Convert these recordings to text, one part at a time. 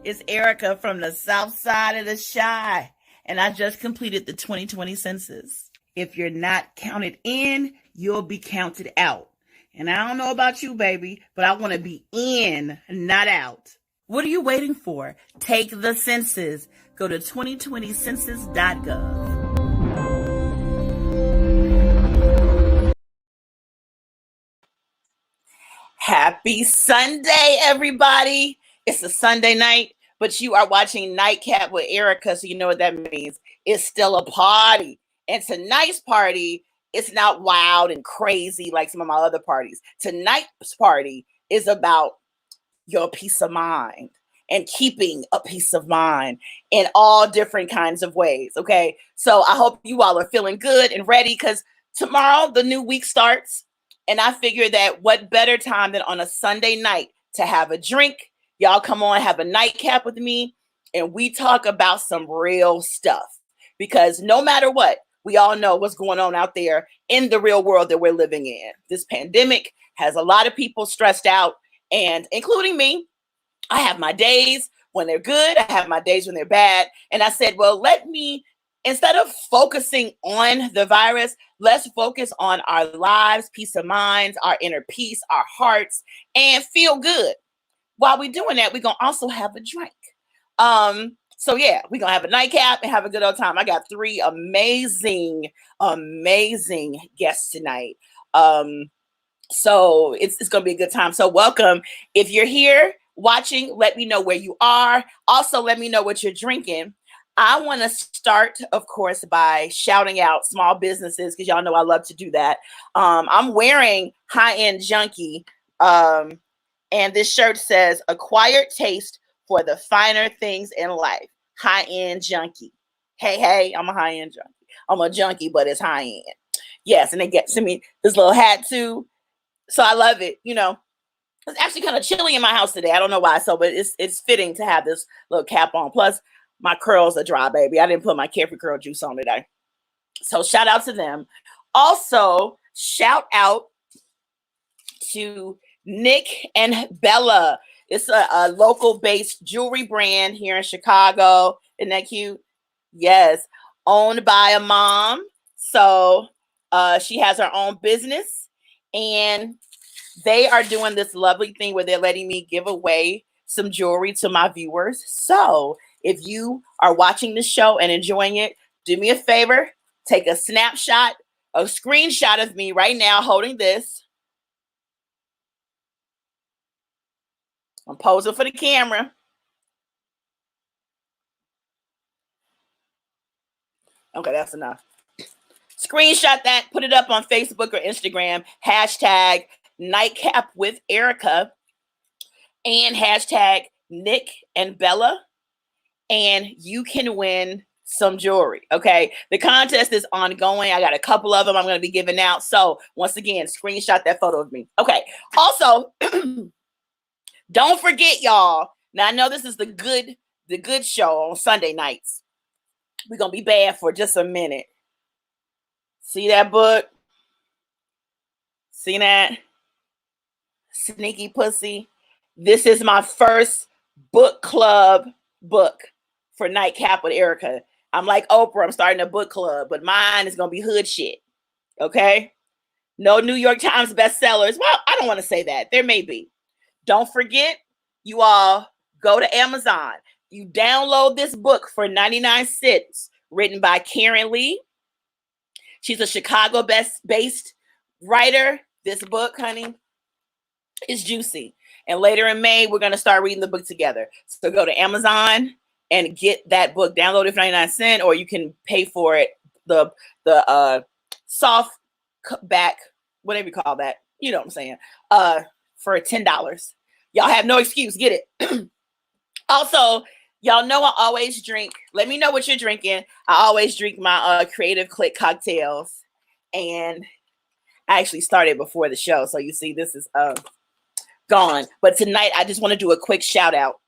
It's Erica from the south side of the Chi, and I just completed the 2020 census. If you're not counted in, you'll be counted out. And I don't know about you, baby, but I want to be in, not out. What are you waiting for? Take the census. Go to 2020census.gov. Happy Sunday, everybody. It's a Sunday night, but you are watching Nightcap with Erica, so you know what that means. It's still a party. And tonight's party, it's not wild and crazy like some of my other parties. Tonight's party is about your peace of mind and keeping a peace of mind in all different kinds of ways, okay? So I hope you all are feeling good and ready because tomorrow the new week starts. And I figure that what better time than on a Sunday night to have a drink. Y'all come on, have a nightcap with me, and we talk about some real stuff. Because no matter what, we all know what's going on out there in the real world that we're living in. This pandemic has a lot of people stressed out, and including me. I have my days when they're good. I have my days when they're bad. And I said, well, instead of focusing on the virus, let's focus on our lives, peace of minds, our inner peace, our hearts, and feel good. While we're doing that, we're going to also have a drink. So yeah, we're going to have a nightcap and have a good old time. I got 3 amazing guests tonight. So it's going to be a good time. So welcome. If you're here watching, let me know where you are. Also, let me know what you're drinking. I want to start, of course, by shouting out small businesses because y'all know I love to do that. I'm wearing High-End Junkie, and this shirt says, Acquired Taste for the Finer Things in Life. High-End Junkie. Hey, I'm a high-end junkie. I'm a junkie, but it's high-end. Yes, and they get to me this little hat too. So I love it. You know, it's actually kind of chilly in my house today. I don't know why. But it's fitting to have this little cap on. Plus, my curls are dry, baby. I didn't put my Carefree Curl juice on today. So shout out to them. Also, shout out to Nick and Bella. It's a local-based jewelry brand here in Chicago. Isn't that cute? Yes. Owned by a mom. So she has her own business. And they are doing this lovely thing where they're letting me give away some jewelry to my viewers. So if you are watching this show and enjoying it, do me a favor, take a snapshot, a screenshot of me right now holding this. I'm posing for the camera. Okay, that's enough. Screenshot that, put it up on Facebook or Instagram, hashtag Nightcap with Erica and hashtag Nick and Bella, and you can win some jewelry. Okay, the contest is ongoing. I got a couple of them I'm going to be giving out. So once again, screenshot that photo of me. Okay, also don't forget, y'all. Now I know this is the good show on Sunday nights. We're going to be bad for just a minute. See that book? See that? Sneaky pussy. This is my first book club book for Nightcap with Erica. I'm like Oprah. I'm starting a book club, but mine is going to be hood shit. Okay? No New York Times bestsellers. Well, I don't want to say that. There may be. Don't forget, you all go to Amazon. You download this book for 99 cents, written by Karen Lee. She's a Chicago-based writer. This book, honey, is juicy. And later in May, we're going to start reading the book together. So go to Amazon and get that book. Download it for 99 cents, or you can pay for it, the soft back, whatever you call that. You know what I'm saying? For $10. Y'all have no excuse. Get it. Also, y'all know I always drink. Let me know what you're drinking. I always drink my Creative Click cocktails. And I actually started before the show. So you see, this is gone. But tonight, I just want to do a quick shout out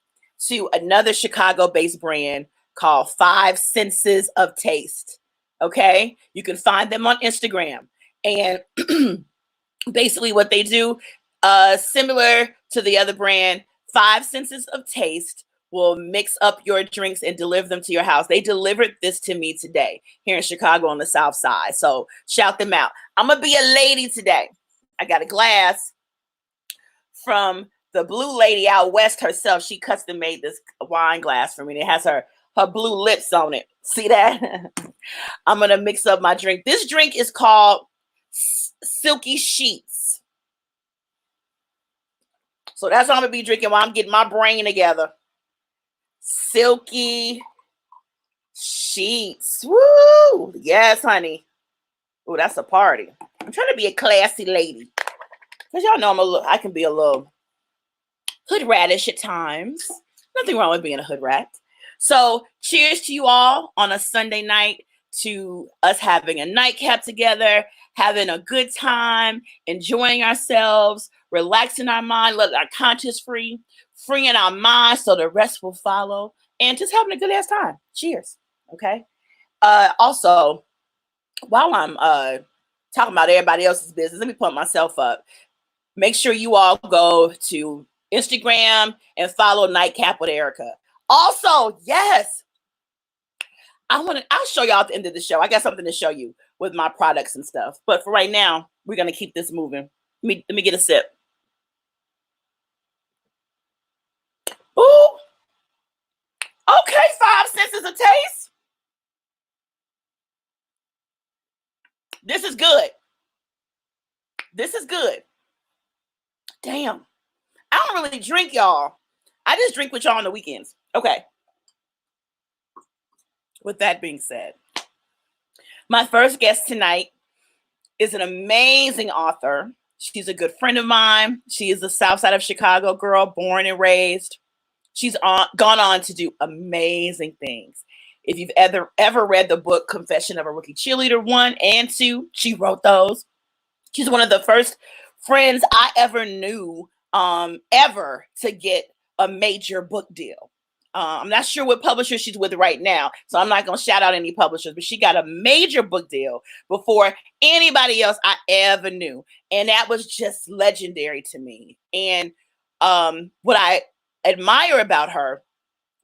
to another Chicago-based brand called 5 Senses of Taste. Okay? You can find them on Instagram. And basically what they do, similar to the other brand, 5 Senses of Taste will mix up your drinks and deliver them to your house. They delivered this to me today here in Chicago on the South Side. So shout them out. I'm going to be a lady today. I got a glass from the blue lady out west herself. She custom made this wine glass for me. It has her blue lips on it. See that? I'm going to mix up my drink. This drink is called Silky Sheets. So that's what I'm going to be drinking while I'm getting my brain together. Silky Sheets. Woo! Yes, honey. Oh, that's a party. I'm trying to be a classy lady. Because y'all know I can be a little hood ratish at times. Nothing wrong with being a hood rat. So cheers to you all on a Sunday night, to us having a nightcap together, having a good time, enjoying ourselves, relaxing our mind, letting our conscience free, freeing our minds so the rest will follow, and just having a good ass time. Cheers. Okay. Also, while I'm talking about everybody else's business, let me put myself up. Make sure you all go to Instagram and follow Nightcap with Erica. Also, yes, I'll show y'all at the end of the show. I got something to show you with my products and stuff. But for right now, we're gonna keep this moving. Let me get a sip. Ooh. Okay, 5 cents is a taste. This is good. This is good. Damn. I don't really drink, y'all. I just drink with y'all on the weekends. Okay. With that being said, my first guest tonight is an amazing author. She's a good friend of mine. She is a South Side of Chicago girl, born and raised. She's gone on to do amazing things. If you've ever read the book Confession of a Rookie Cheerleader 1 and 2, she wrote those. She's one of the first friends I ever knew ever to get a major book deal. I'm not sure what publisher she's with right now, so I'm not going to shout out any publishers, but she got a major book deal before anybody else I ever knew. And that was just legendary to me. And what I admire about her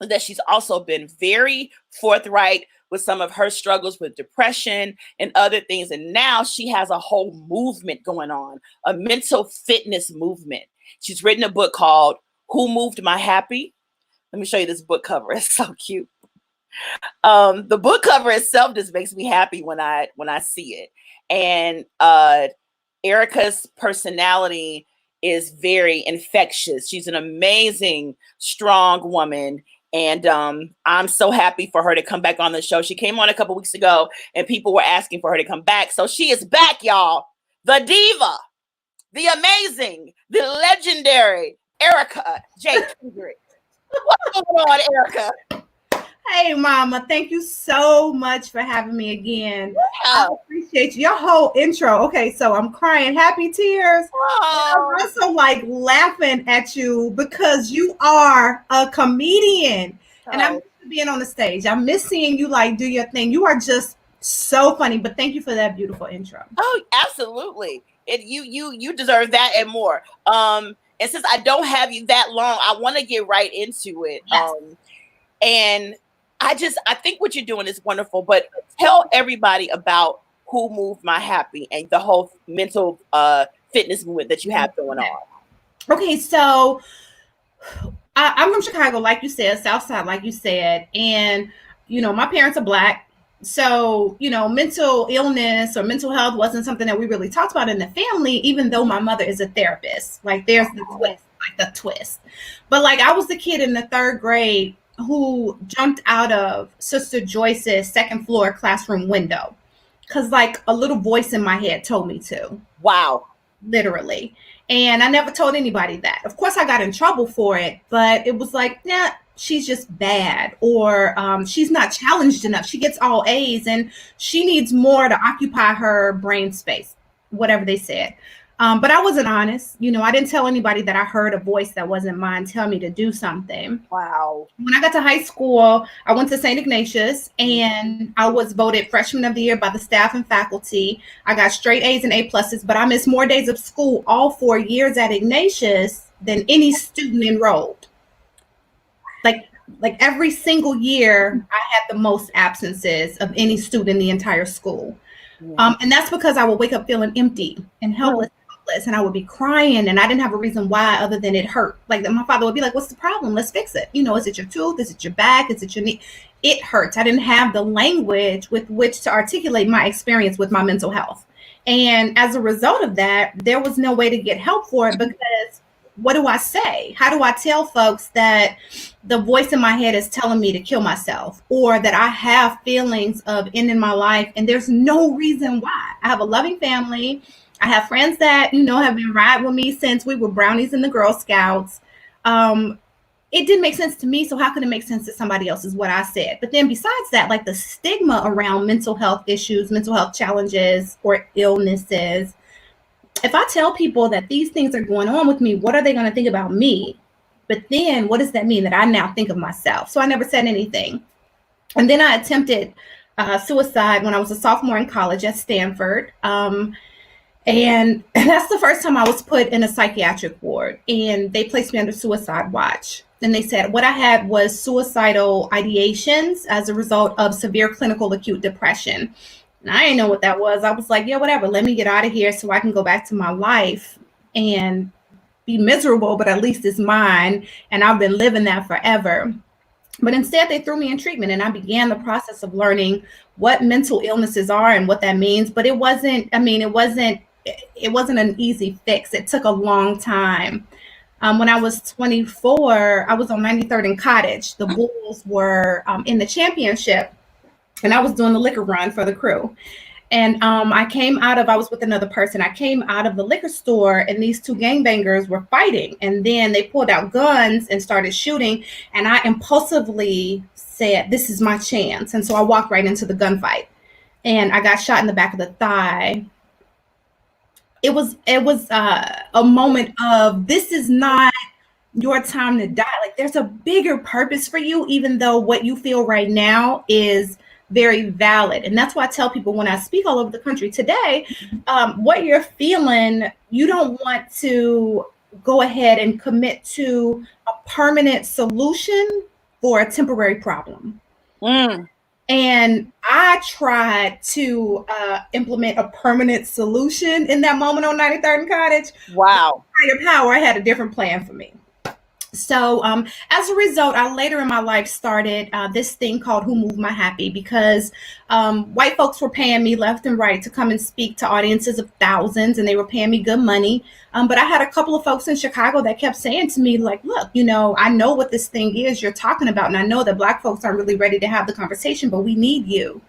is that she's also been very forthright with some of her struggles with depression and other things. And now she has a whole movement going on, a mental fitness movement. She's written a book called Who Moved My Happy? Let me show you this book cover. It's so cute. The book cover itself just makes me happy when I see it. And Erica's personality is very infectious. She's an amazing, strong woman. And I'm so happy for her to come back on the show. She came on a couple weeks ago and people were asking for her to come back. So she is back, y'all. The diva, the amazing, the legendary Erica J. Kendrick. What's going on, Erica? Hey, Mama. Thank you so much for having me again. Yeah. I appreciate you. Your whole intro. Okay, so I'm crying happy tears. Oh. I'm also like laughing at you because you are a comedian. Oh. And I'm being on the stage. I miss seeing you like do your thing. You are just so funny. But thank you for that beautiful intro. Oh, absolutely. You deserve that and more. And since I don't have you that long, I want to get right into it. Yes. And I think what you're doing is wonderful, but tell everybody about Who Moved My Happy and the whole mental fitness movement that you have going on. Okay, so I'm from Chicago, like you said, South Side, like you said, and, my parents are Black. So, mental illness or mental health wasn't something that we really talked about in the family, even though my mother is a therapist. Like there's the twist. But like I was the kid in the 3rd grade who jumped out of Sister Joyce's 2nd floor classroom window because like a little voice in my head told me to. Wow. Literally. And I never told anybody that. Of course, I got in trouble for it, but it was like, nah, she's just bad, or she's not challenged enough. She gets all A's and she needs more to occupy her brain space, whatever they said. But I wasn't honest. I didn't tell anybody that I heard a voice that wasn't mine tell me to do something. Wow. When I got to high school, I went to St. Ignatius and I was voted freshman of the year by the staff and faculty. I got straight A's and A pluses, but I missed more days of school all 4 years at Ignatius than any student enrolled. Like like every single year, I had the most absences of any student in the entire school. And that's because I would wake up feeling empty and helpless, and I would be crying, and I didn't have a reason why other than it hurt. Like my father would be like, "What's the problem? Let's fix it. You know, is it your tooth? Is it your back? Is it your knee?" It hurts. I didn't have the language with which to articulate my experience with my mental health. And as a result of that, there was no way to get help for it, because what do I say? How do I tell folks that the voice in my head is telling me to kill myself, or that I have feelings of ending my life and there's no reason why? I have a loving family. I have friends that, you know, have been riding with me since we were brownies in the Girl Scouts. It didn't make sense to me, so how could it make sense to somebody else, is what I said. But then besides that, like the stigma around mental health issues, mental health challenges, or illnesses, if I tell people that these things are going on with me, what are they going to think about me? But then what does that mean that I now think of myself? So I never said anything. And then I attempted suicide when I was a sophomore in college at Stanford. And that's the first time I was put in a psychiatric ward, and they placed me under suicide watch. And they said what I had was suicidal ideations as a result of severe clinical acute depression. And I didn't know what that was. I was like, yeah, whatever. Let me get out of here so I can go back to my life and be miserable, but at least it's mine. And I've been living that forever. But instead, they threw me in treatment, and I began the process of learning what mental illnesses are and what that means. But it wasn't an easy fix. It took a long time. When I was 24, I was on 93rd and Cottage. The Bulls were in the championship, and I was doing the liquor run for the crew. And I was with another person. I came out of the liquor store, and these two gangbangers were fighting. And then they pulled out guns and started shooting. And I impulsively said, "This is my chance." And so I walked right into the gunfight, and I got shot in the back of the thigh. It was a moment of, this is not your time to die. Like, there's a bigger purpose for you, even though what you feel right now is very valid. And that's why I tell people when I speak all over the country today, what you're feeling, you don't want to go ahead and commit to a permanent solution for a temporary problem. And I tried to implement a permanent solution in that moment on 93rd and Cottage. Wow. Higher power had a different plan for me. So as a result, I later in my life started this thing called Who Moved My Happy, because white folks were paying me left and right to come and speak to audiences of thousands, and they were paying me good money. But I had a couple of folks in Chicago that kept saying to me, like, look, you know, I know what this thing is you're talking about, and I know that Black folks aren't really ready to have the conversation, but we need you.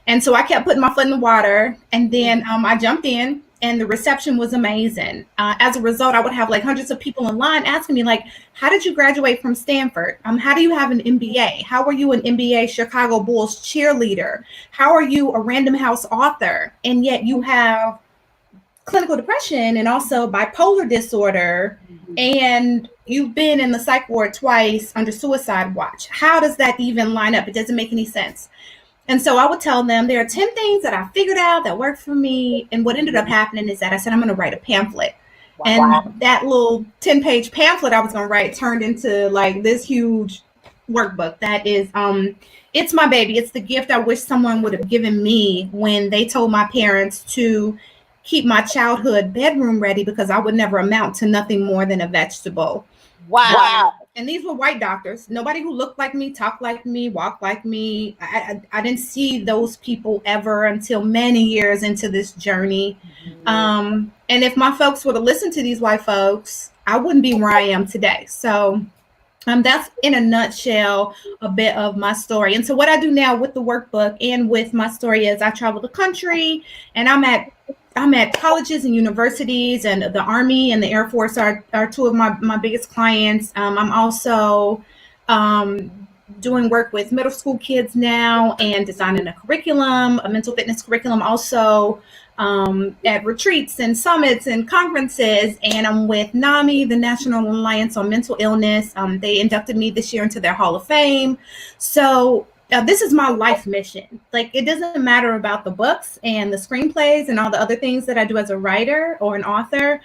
And so I kept putting my foot in the water, and then I jumped in, and the reception was amazing. As a result, I would have like hundreds of people in line asking me, like, how did you graduate from Stanford? How do you have an MBA? How are you an NBA Chicago Bulls cheerleader? How are you a Random House author? And yet you have clinical depression and also bipolar disorder, and you've been in the psych ward twice under suicide watch. How does that even line up? It doesn't make any sense. And so I would tell them there are 10 things that I figured out that worked for me. And what ended up happening is that I said, I'm going to write a pamphlet. Wow. And that little 10-page pamphlet I was going to write turned into like this huge workbook that is, it's my baby. It's the gift I wish someone would have given me when they told my parents to keep my childhood bedroom ready, because I would never amount to nothing more than a vegetable. Wow. And these were white doctors, nobody who looked like me, talked like me, walked like me. I didn't see those people ever until many years into this journey. And if my folks would have listened to these white folks, I wouldn't be where I am today. So that's in a nutshell a bit of my story. And so what I do now with the workbook and with my story is I travel the country, and I'm at colleges and universities, and the Army and the Air Force are two of my biggest clients. I'm also doing work with middle school kids now and designing a curriculum, a mental fitness curriculum, also at retreats and summits and conferences. And I'm with NAMI, the National Alliance on Mental Illness. They inducted me this year into their Hall of Fame. So this is my life mission. Like, it doesn't matter about the books and the screenplays and all the other things that I do as a writer or an author.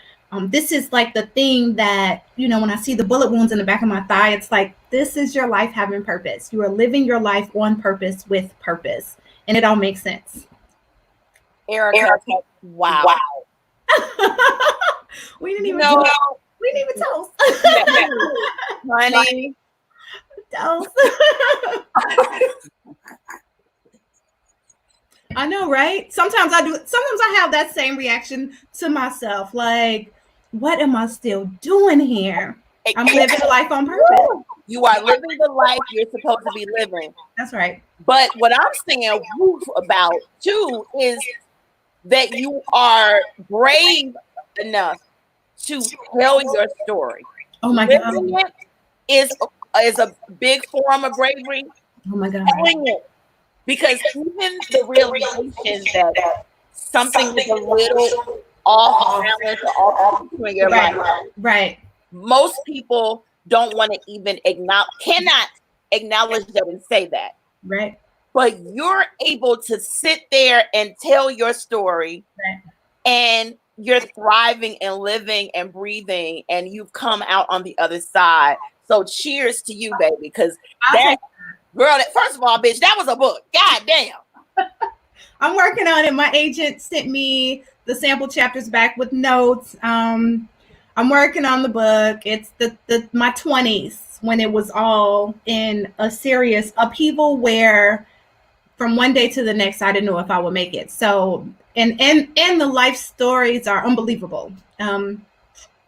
This is like the thing that, when I see the bullet wounds in the back of my thigh, it's like, this is your life having purpose. You are living your life on purpose with purpose. And it all makes sense. Erica, wow. We didn't even toast. We didn't even toast. Honey. Toast. I know, right? Sometimes I have that same reaction to myself. Like, what am I still doing here? I'm living life on purpose. You are living the life you're supposed to be living. That's right. But what I'm saying about too is that you are brave enough to tell your story. Oh my God. Is a big form of bravery. Oh my God. Telling it. Because even the realization that something is a little off balance or off in your life. Right. Most people don't want to even cannot acknowledge that and say that. Right. But you're able to sit there and tell your story, right. And you're thriving and living and breathing, and you've come out on the other side. So cheers to you, baby, because that girl, first of all, bitch, that was a book. God damn. I'm working on it. My agent sent me the sample chapters back with notes. I'm working on the book. It's my 20s when it was all in a serious upheaval where from one day to the next, I didn't know if I would make it. So, and the life stories are unbelievable. I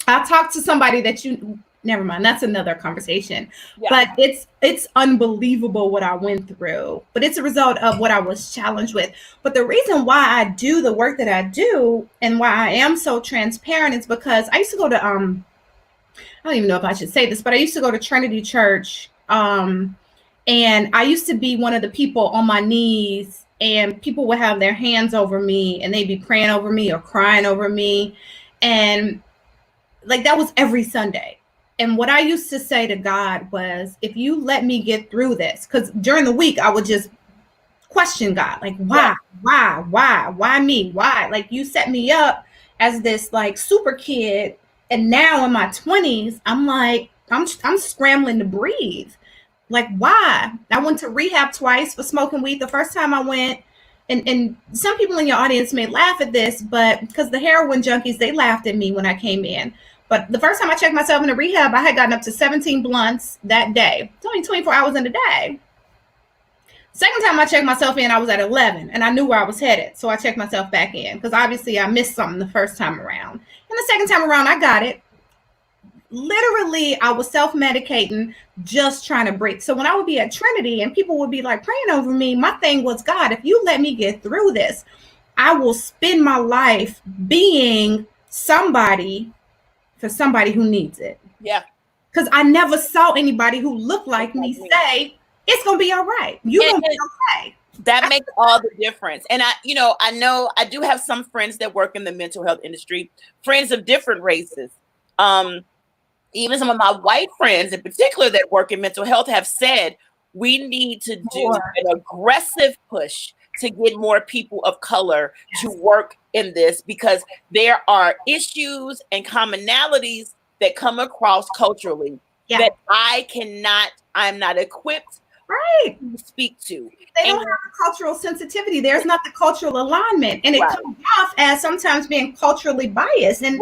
talked to somebody that never mind, that's another conversation. Yeah. But it's unbelievable what I went through. But it's a result of what I was challenged with. But the reason why I do the work that I do and why I am so transparent is because I used to go to I don't even know if I should say this, but I used to go to Trinity Church. And I used to be one of the people on my knees, and people would have their hands over me and they'd be praying over me or crying over me. And like that was every Sunday. And what I used to say to God was, if you let me get through this, because during the week I would just question God, like, why me? Why? Like, you set me up as this like super kid. And now in my 20s, I'm like, I'm scrambling to breathe. Like, why? I went to rehab twice for smoking weed. The first time I went, and some people in your audience may laugh at this, but because the heroin junkies, they laughed at me when I came in. But the first time I checked myself in the rehab, I had gotten up to 17 blunts that day. It's only 24 hours in a day. Second time I checked myself in, I was at 11, and I knew where I was headed. So I checked myself back in because obviously I missed something the first time around. And the second time around, I got it. Literally, I was self-medicating, just trying to break. So when I would be at Trinity and people would be like praying over me, my thing was, God, if you let me get through this, I will spend my life being somebody for somebody who needs it. Yeah. Because I never saw anybody who looked like me say, it's going to be all right. You're going to be okay. That makes all the difference. And I know I do have some friends that work in the mental health industry, friends of different races. Even some of my white friends in particular that work in mental health have said we need to do an aggressive push to get more people of color to work in this, because there are issues and commonalities that come across culturally that I'm not equipped to speak to. They don't have the cultural sensitivity. There's not the cultural alignment. And it comes off as sometimes being culturally biased. And it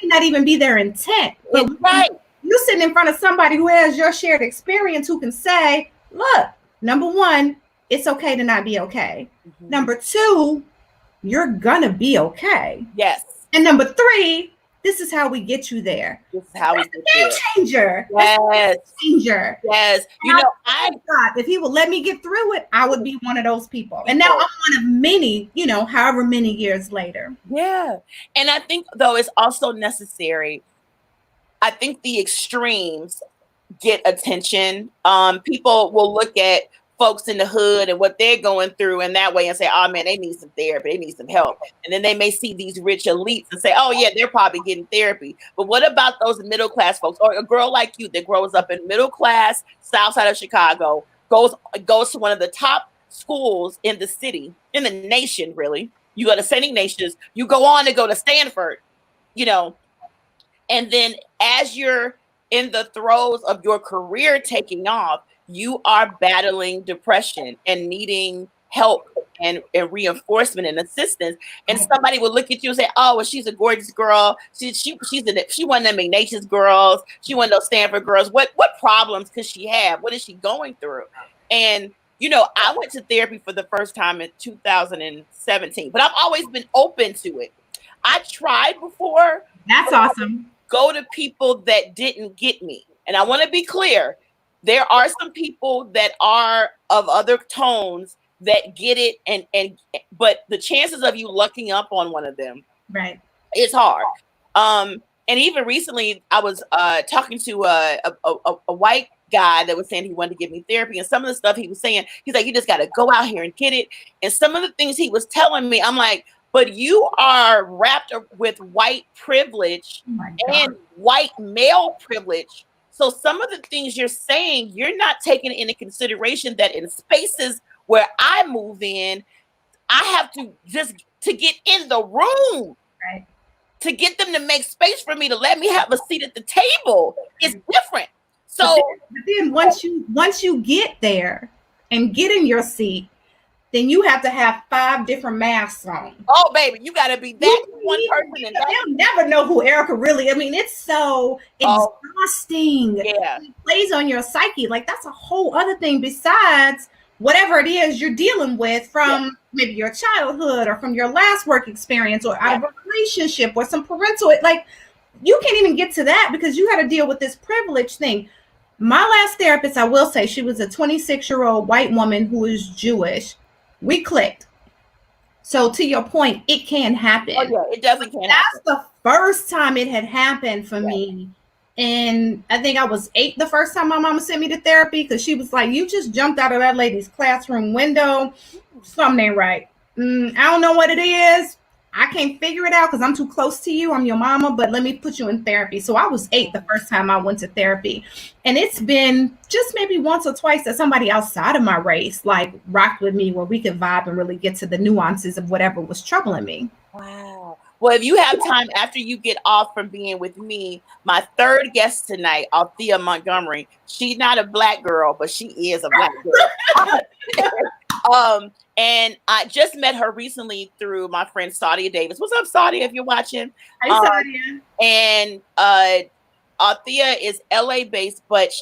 may not even be their intent. But you're sitting in front of somebody who has your shared experience, who can say, look, number one, it's okay to not be okay. Mm-hmm. Number two, you're gonna be okay. Yes. And number three, this is how we get you there. This is how That's we get there. Changer. Yes. Changer. Yes. God, if he would let me get through it, I would be one of those people. And now I'm one of many, however many years later. Yeah. And I think though it's also necessary. I think the extremes get attention. People will look at folks in the hood and what they're going through in that way and say, oh man, they need some therapy, they need some help. And then they may see these rich elites and say, oh yeah, they're probably getting therapy. But what about those middle class folks, or a girl like you that grows up in middle class, south side of Chicago, goes to one of the top schools in the city, in the nation, really. You go to St. Ignatius, you go on to go to Stanford, And then as you're in the throes of your career taking off, you are battling depression and needing help and reinforcement and assistance. And somebody will look at you and say, "Oh, well, she's a gorgeous girl. She one of them Ignatius girls. She one of those Stanford girls. What problems could she have? What is she going through?" And I went to therapy for the first time in 2017, but I've always been open to it. I tried before. That's awesome. Go to people that didn't get me. And I want to be clear. There are some people that are of other tones that get it, but the chances of you lucking up on one of them, right, it's hard. And even recently, I was talking to a white guy that was saying he wanted to give me therapy, and some of the stuff he was saying, he's like, "You just got to go out here and get it." And some of the things he was telling me, I'm like, but you are wrapped up with white privilege and white male privilege. So some of the things you're saying, you're not taking into consideration that in spaces where I move in, I have to to get in the room, right, to get them to make space for me, to let me have a seat at the table. It's different. So but then once you get there and get in your seat, then you have to have 5 different masks on. Oh, baby, you got to be that one person. And they'll never know who Erica really. I mean, it's so exhausting. Yeah, it plays on your psyche. Like, that's a whole other thing besides whatever it is you're dealing with from maybe your childhood or from your last work experience or out of a relationship or some parental. Like, you can't even get to that because you had to deal with this privilege thing. My last therapist, I will say, she was a 26-year-old white woman who is Jewish. We clicked. So to your point, it can happen. Oh, yeah, it definitely can happen. That's the first time it had happened for me. And I think I was 8 the first time my mama sent me to therapy because she was like, "You just jumped out of that lady's classroom window. Something ain't right. I don't know what it is. I can't figure it out because I'm too close to you. I'm your mama, but let me put you in therapy." So I was 8 the first time I went to therapy. And it's been just maybe once or twice that somebody outside of my race like rocked with me where we could vibe and really get to the nuances of whatever was troubling me. Wow. Well, if you have time after you get off from being with me, my third guest tonight, Althea Montgomery, she's not a black girl, but she is a black girl. And I just met her recently through my friend Sadia Davis. What's up, Sadia, if you're watching? Hey, Sadia. And Althea is LA based, but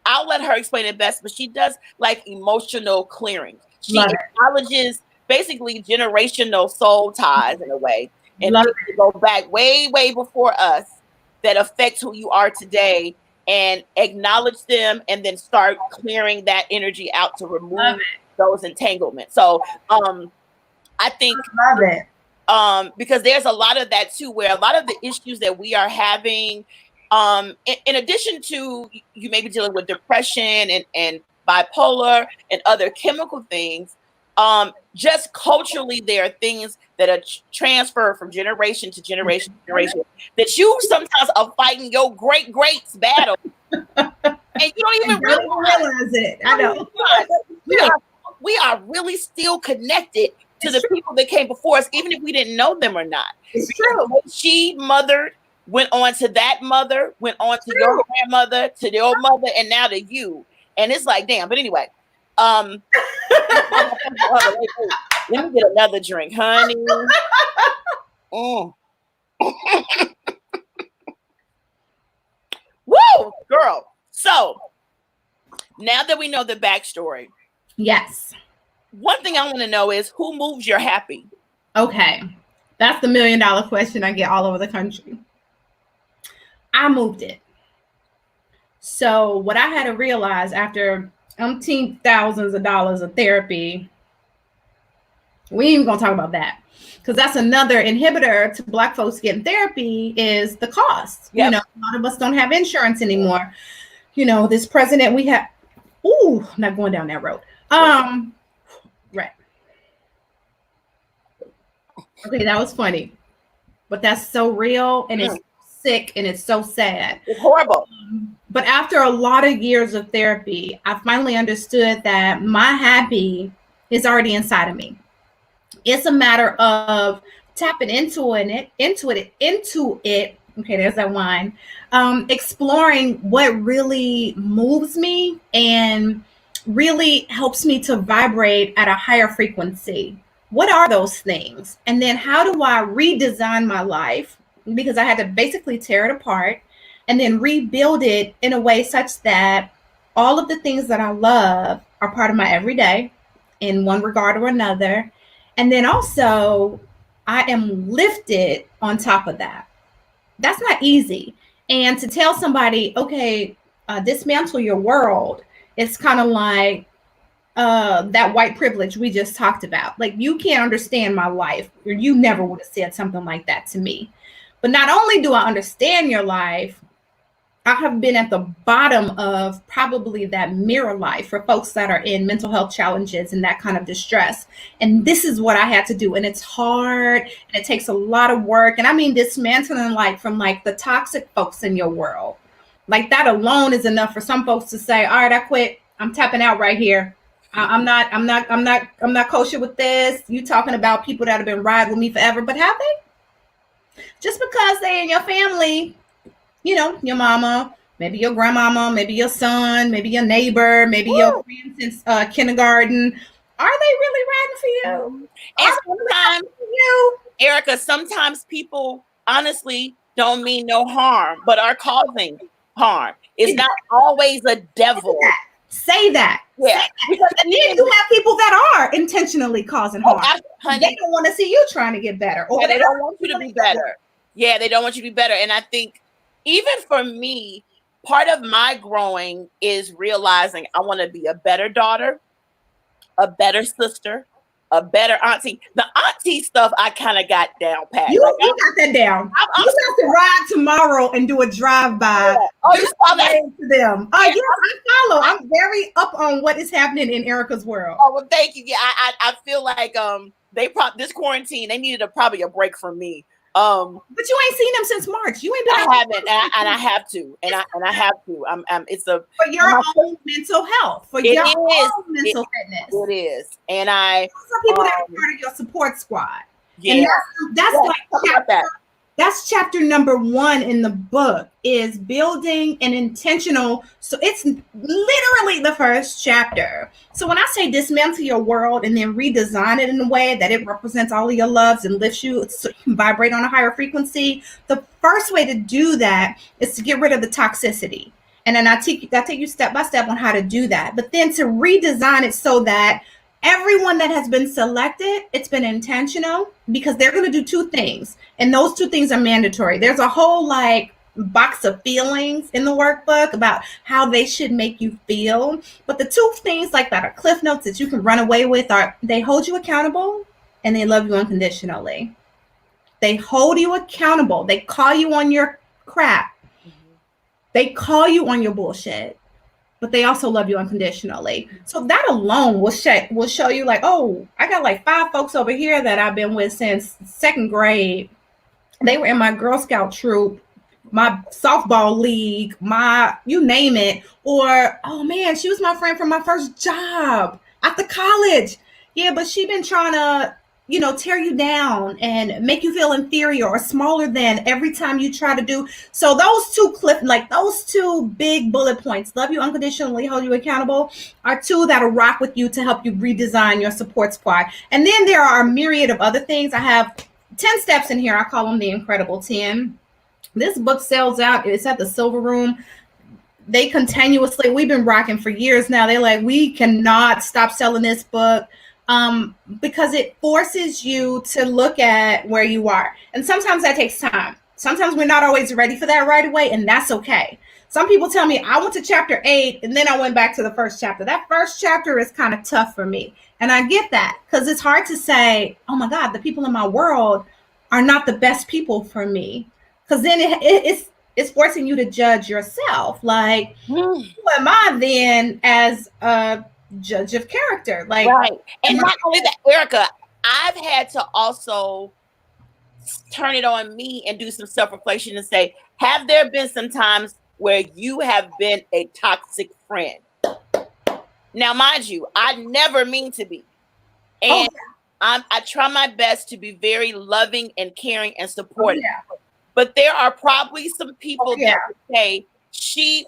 I'll let her explain it best, but she does like emotional clearing. She acknowledges basically generational soul ties in a way. And things go back way, way before us that affect who you are today, and acknowledge them and then start clearing that energy out to remove those entanglements. So I think love it. Because there's a lot of that too, where a lot of the issues that we are having, in addition to you may be dealing with depression and bipolar and other chemical things, just culturally there are things that are transferred from generation to generation to generation that you sometimes are fighting your greats battle and you don't even realize it. I know. We are really still connected to the people that came before us, even if we didn't know them or not. It's true. She mothered, went on to that mother, went on to your grandmother, to your mother, and now to you. And it's like, damn. But anyway, let me get another drink, honey. Woo, girl. So now that we know the backstory, yes. One thing I want to know is who moves your happy? Okay. That's the $1 million question I get all over the country. I moved it. So what I had to realize after umpteen thousands of dollars of therapy, we ain't even gonna talk about that because that's another inhibitor to Black folks getting therapy is the cost. Yep. A lot of us don't have insurance anymore. This president we have. Ooh, I'm not going down that road. Right. Okay, that was funny, but that's so real and it's sick and it's so sad. It's horrible. But after a lot of years of therapy, I finally understood that my happy is already inside of me. It's a matter of tapping into it Okay, there's that one. Exploring what really moves me and really helps me to vibrate at a higher frequency. What are those things? And then how do I redesign my life? Because I had to basically tear it apart and then rebuild it in a way such that all of the things that I love are part of my everyday in one regard or another. And then also, I am lifted on top of that. That's not easy. And to tell somebody, okay, dismantle your world, it's kind of like that white privilege we just talked about. Like, you can't understand my life, or you never would have said something like that to me. But not only do I understand your life, I have been at the bottom of probably that mirror life for folks that are in mental health challenges and that kind of distress. And this is what I had to do. And it's hard and it takes a lot of work. And I mean, dismantling like from like the toxic folks in your world. Like that alone is enough for some folks to say, all right, I quit. I'm tapping out right here. I'm not kosher with this. You talking about people that have been riding with me forever, but have they? Just because they in your family, you know, your mama, maybe your grandmama, maybe your son, maybe your neighbor, maybe your friend since kindergarten. Are they really riding for you? And sometimes, Erica, sometimes people honestly don't mean no harm, but are causing harm. It's not always a devil. Say that. Yeah. Because then you have people that are intentionally causing harm. Honey, they don't want to see you trying to get better. Or they don't want you to be better. Yeah, they don't want you to be better. And I think even for me, part of my growing is realizing I want to be a better daughter, a better sister, a better auntie. The auntie stuff I kind of got down pat. You got that down. You have to ride tomorrow and do a drive-by. Yeah. Oh, you saw that? To them. Oh, yeah, yes, I follow. I'm very up on what is happening in Erica's world. Oh, well, thank you. Yeah, I feel like this quarantine, they needed probably a break from me. But you ain't seen them since March. You ain't been. I haven't, and I have to, and I have to. It's a for your own mental health, for your own mental fitness. It is, and some people that are part of your support squad. Yeah, and that's that's chapter number 1 in the book, is building an intentional. So it's literally the first chapter. So when I say dismantle your world and then redesign it in a way that it represents all of your loves and lifts you so you can vibrate on a higher frequency, the first way to do that is to get rid of the toxicity. And then I take you step by step on how to do that. But then to redesign it so that everyone that has been selected, it's been intentional, because they're going to do 2 things. And those 2 things are mandatory. There's a whole like box of feelings in the workbook about how they should make you feel. But the 2 things like that are cliff notes that you can run away with are they hold you accountable and they love you unconditionally. They hold you accountable. They call you on your crap. They call you on your bullshit. But they also love you unconditionally. So that alone will show you like, oh, I got like 5 folks over here that I've been with since 2nd grade. They were in my Girl Scout troop, my softball league, you name it. Or, oh man, she was my friend from my first job after college. Yeah, but she been trying to, tear you down and make you feel inferior or smaller than every time you try to do. So those 2 big bullet points, love you unconditionally, hold you accountable, are 2 that'll rock with you to help you redesign your support squad. And then there are a myriad of other things. I have 10 steps in here. I call them the Incredible 10. This book sells out. It's at the Silver Room. They continuously, we've been rocking for years now. They're like, we cannot stop selling this book. Because it forces you to look at where you are. And sometimes that takes time. Sometimes we're not always ready for that right away, and that's okay. Some people tell me, I went to chapter 8, and then I went back to the first chapter. That first chapter is kind of tough for me. And I get that, because it's hard to say, oh my God, the people in my world are not the best people for me. Because then it's forcing you to judge yourself. Like, who am I then as a judge of character? Like, right. And not only that, Erica, I've had to also turn it on me and do some self-reflection and say, have there been some times where you have been a toxic friend? Now, mind you, I never mean to be. And I try my best to be very loving and caring and supportive. Oh, yeah. But there are probably some people yeah. that would say,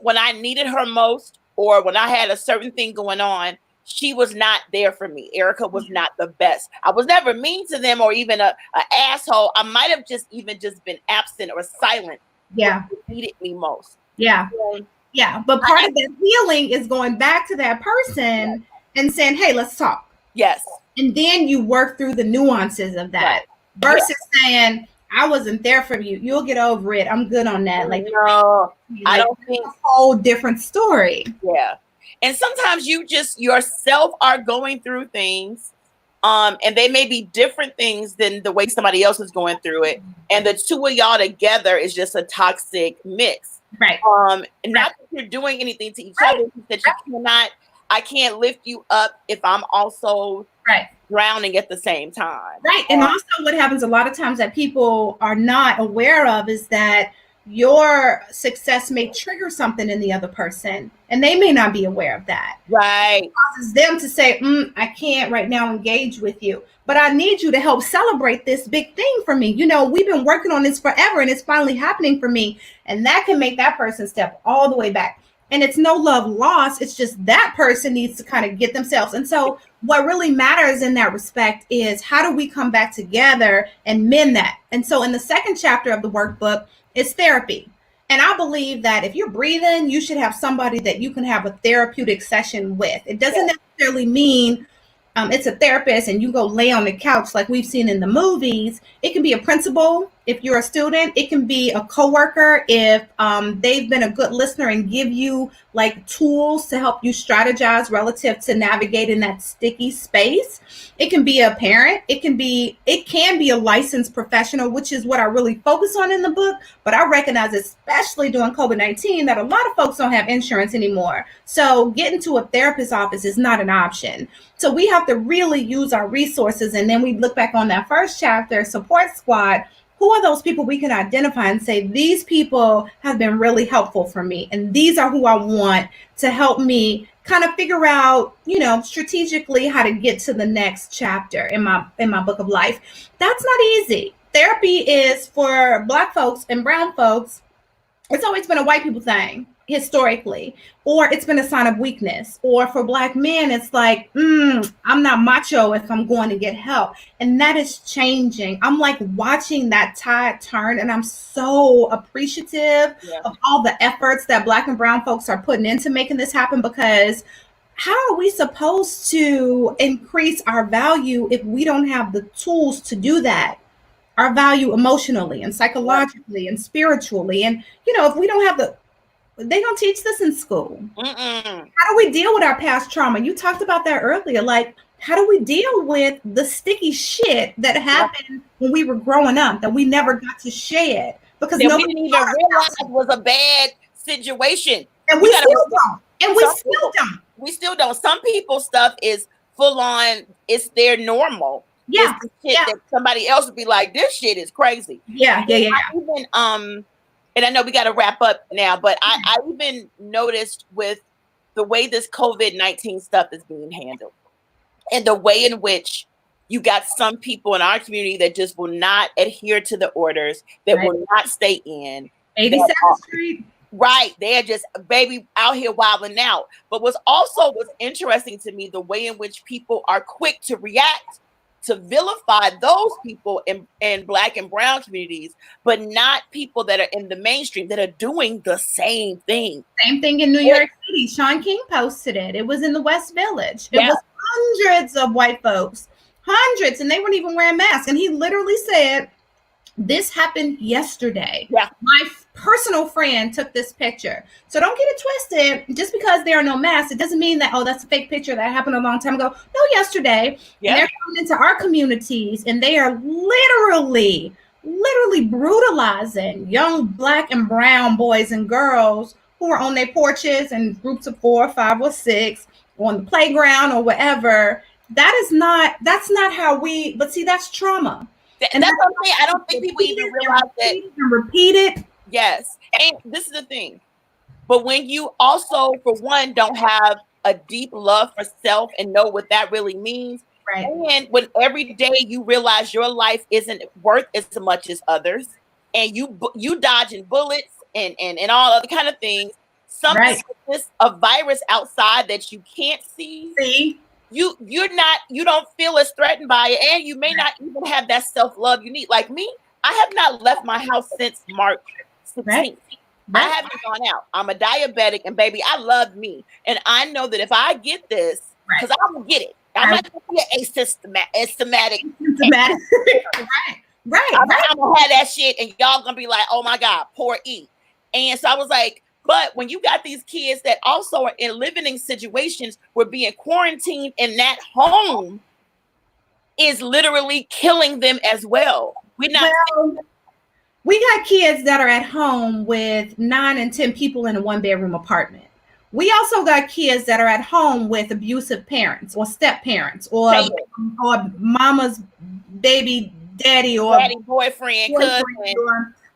when I needed her most, or when I had a certain thing going on, she was not there for me. Erica was not the best. I was never mean to them or even a asshole. I might have just been absent or silent. Yeah. When they needed me most. Yeah. So, yeah. But part of that healing is going back to that person and saying, hey, let's talk. Yes. And then you work through the nuances of that versus saying, I wasn't there for you. You'll get over it. I'm good on that. Like, no, I don't think a whole different story. Yeah. And sometimes you just yourself are going through things, and they may be different things than the way somebody else is going through it. And the two of y'all together is just a toxic mix. Right. And not that you're doing anything to each other, that I can't lift you up if I'm also drowning at the same time. Right. And also what happens a lot of times that people are not aware of is that your success may trigger something in the other person, and they may not be aware of that. Right. It causes them to say, I can't right now engage with you, but I need you to help celebrate this big thing for me. You know, we've been working on this forever, and it's finally happening for me. And that can make that person step all the way back. And it's no love lost. It's just that person needs to kind of get themselves. And so what really matters in that respect is how do we come back together and mend that? And so in the second chapter of the workbook, it's therapy. And I believe that if you're breathing, you should have somebody that you can have a therapeutic session with. It doesn't necessarily mean it's a therapist and you go lay on the couch like we've seen in the movies. It can be a principal if you're a student. It can be a coworker if they've been a good listener and give you like tools to help you strategize relative to navigating that sticky space. It can be a parent. It can be a licensed professional, which is what I really focus on in the book. But I recognize, especially during COVID-19, that a lot of folks don't have insurance anymore. So getting to a therapist's office is not an option. So we have to really use our resources. And then we look back on that first chapter, support squad. Who are those people we can identify and say, these people have been really helpful for me, and these are who I want to help me kind of figure out, strategically how to get to the next chapter in my book of life. That's not easy. Therapy is for Black folks and brown folks. It's always been a white people thing historically, or it's been a sign of weakness. Or for Black men, it's like, I'm not macho if I'm going to get help. And that is changing. I'm like watching that tide turn, and I'm so appreciative of all the efforts that Black and brown folks are putting into making this happen, because how are we supposed to increase our value if we don't have the tools to do that? Our value emotionally and psychologically and spiritually. And, if we don't have they don't teach this in school. How do we deal with our past trauma? You talked about that earlier. Like, how do we deal with the sticky shit that happened when we were growing up that we never got to shed? Because we didn't even realize it was a bad situation. And we still don't. And we still don't. We still don't. Some people's stuff is full on, it's their normal. Yeah. It's the shit that somebody else would be like, this shit is crazy. Yeah. Even, and I know we got to wrap up now, but I even noticed with the way this COVID-19 stuff is being handled and the way in which you got some people in our community that just will not adhere to the orders, that will not stay in. 87th Street. Right. They're just, baby, out here wilding out. But what's interesting to me, the way in which people are quick to react to vilify those people in Black and brown communities, but not people that are in the mainstream that are doing the same thing. Same thing in New York City. Sean King posted it. It was in the West Village. It was hundreds of white folks, and they weren't even wearing masks. And he literally said, this happened yesterday. My personal friend took this picture. So don't get it twisted. Just because there are no masks, it doesn't mean that, that's a fake picture that happened a long time ago. No, yesterday. And they're coming into our communities, and they are literally brutalizing young Black and brown boys and girls who are on their porches in groups of 4, 5, or 6 on the playground or whatever. That's not how but see, that's trauma. And that's what I'm saying. I don't think people even realize that. And repeat it. Yes. And this is the thing. But when you also, for one, don't have a deep love for self and know what that really means. Right. And when every day you realize your life isn't worth as much as others, and you dodging bullets and all other kind of things. Something Right. like this, a virus outside that you can't see. You don't feel as threatened by it, and you may not even have that self-love you need. Like me, I have not left my house since March 16th. Right. I haven't gone out. I'm a diabetic, and baby, I love me, and I know that if I get this, because I will get it. I'm not gonna be an asymptomatic. Right. I'm gonna have that shit, and y'all gonna be like, "Oh my God, poor E." And so I was like, but when you got these kids that also are in living situations where being quarantined in that home is literally killing them as well. We got kids that are at home with 9 and 10 people in a 1-bedroom apartment. We also got kids that are at home with abusive parents or step parents or mama's baby daddy or boyfriend, cousin.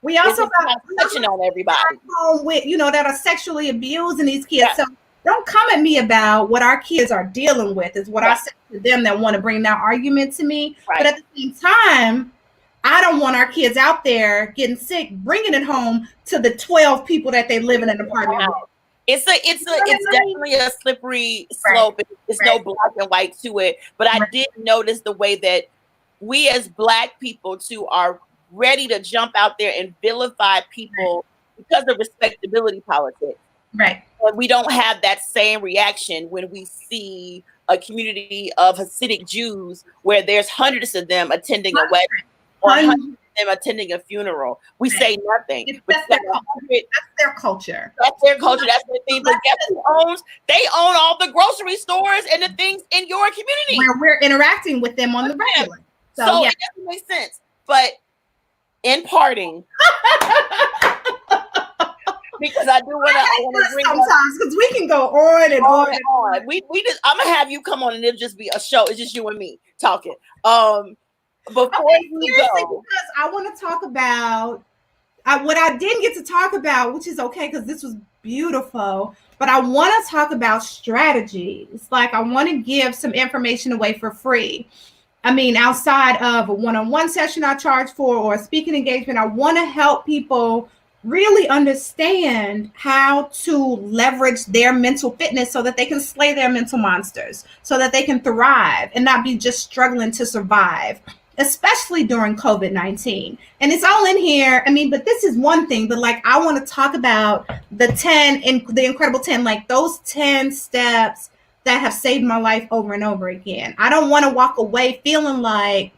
We also got touching on everybody home with, that are sexually abusing these kids. So don't come at me about what our kids are dealing with, is what I say to them that want to bring that argument to me. But at the same time, I don't want our kids out there getting sick, bringing it home to the 12 people that they live in an apartment with. It's definitely a slippery slope. It's no black and white to it. But I did notice the way that we as Black people too are ready to jump out there and vilify people because of respectability politics. Right. But we don't have that same reaction when we see a community of Hasidic Jews where there's hundreds of them attending a wedding or hundreds of them attending a funeral. We say nothing. That's their culture. That's their culture. That's their thing. But guess who owns? They own all the grocery stores and the things in your community. Where we're interacting with them on the regular. So it doesn't make sense. But in parting, because I do want to bring sometimes because we can go on and on and on. We just, I'm gonna have you come on and it'll just be a show. It's just you and me talking. Before you go, because I want to talk about what I didn't get to talk about, which is okay because this was beautiful. But I want to talk about strategies. Like I want to give some information away for free. I mean, outside of a one-on-one session I charge for or a speaking engagement, I want to help people really understand how to leverage their mental fitness so that they can slay their mental monsters, so that they can thrive and not be just struggling to survive, especially during COVID-19. And it's all in here. I mean, but this is one thing, but like, I want to talk about the incredible 10, like those 10 steps that have saved my life over and over again. I don't want to walk away feeling like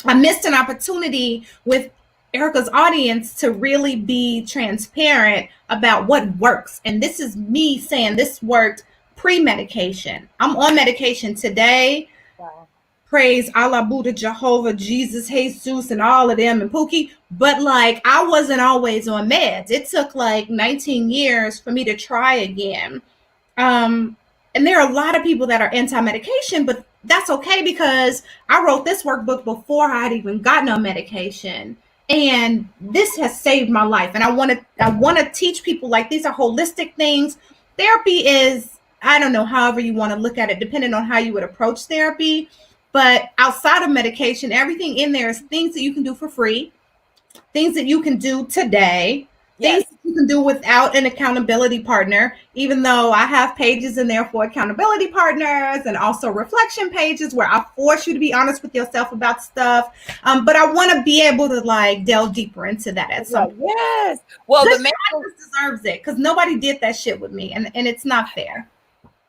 I missed an opportunity with Erica's audience to really be transparent about what works. And this is me saying this worked pre-medication. I'm on medication today. Wow. Praise Allah, Buddha, Jehovah, Jesus, Jesus, and all of them and Pookie. But like, I wasn't always on meds. It took like 19 years for me to try again. And there are a lot of people that are anti-medication, but that's okay because I wrote this workbook before I had even gotten on medication. And this has saved my life. And I want to teach people, like, these are holistic things. Therapy is, I don't know, however you want to look at it, depending on how you would approach therapy. But outside of medication, everything in there is things that you can do for free, things that you can do today, things that you can do without an accountability partner, even though I have pages in there for accountability partners and also reflection pages where I force you to be honest with yourself about stuff. But I want to be able to like delve deeper into that at some point. Yes. Well, the man deserves it because nobody did that shit with me, and it's not fair.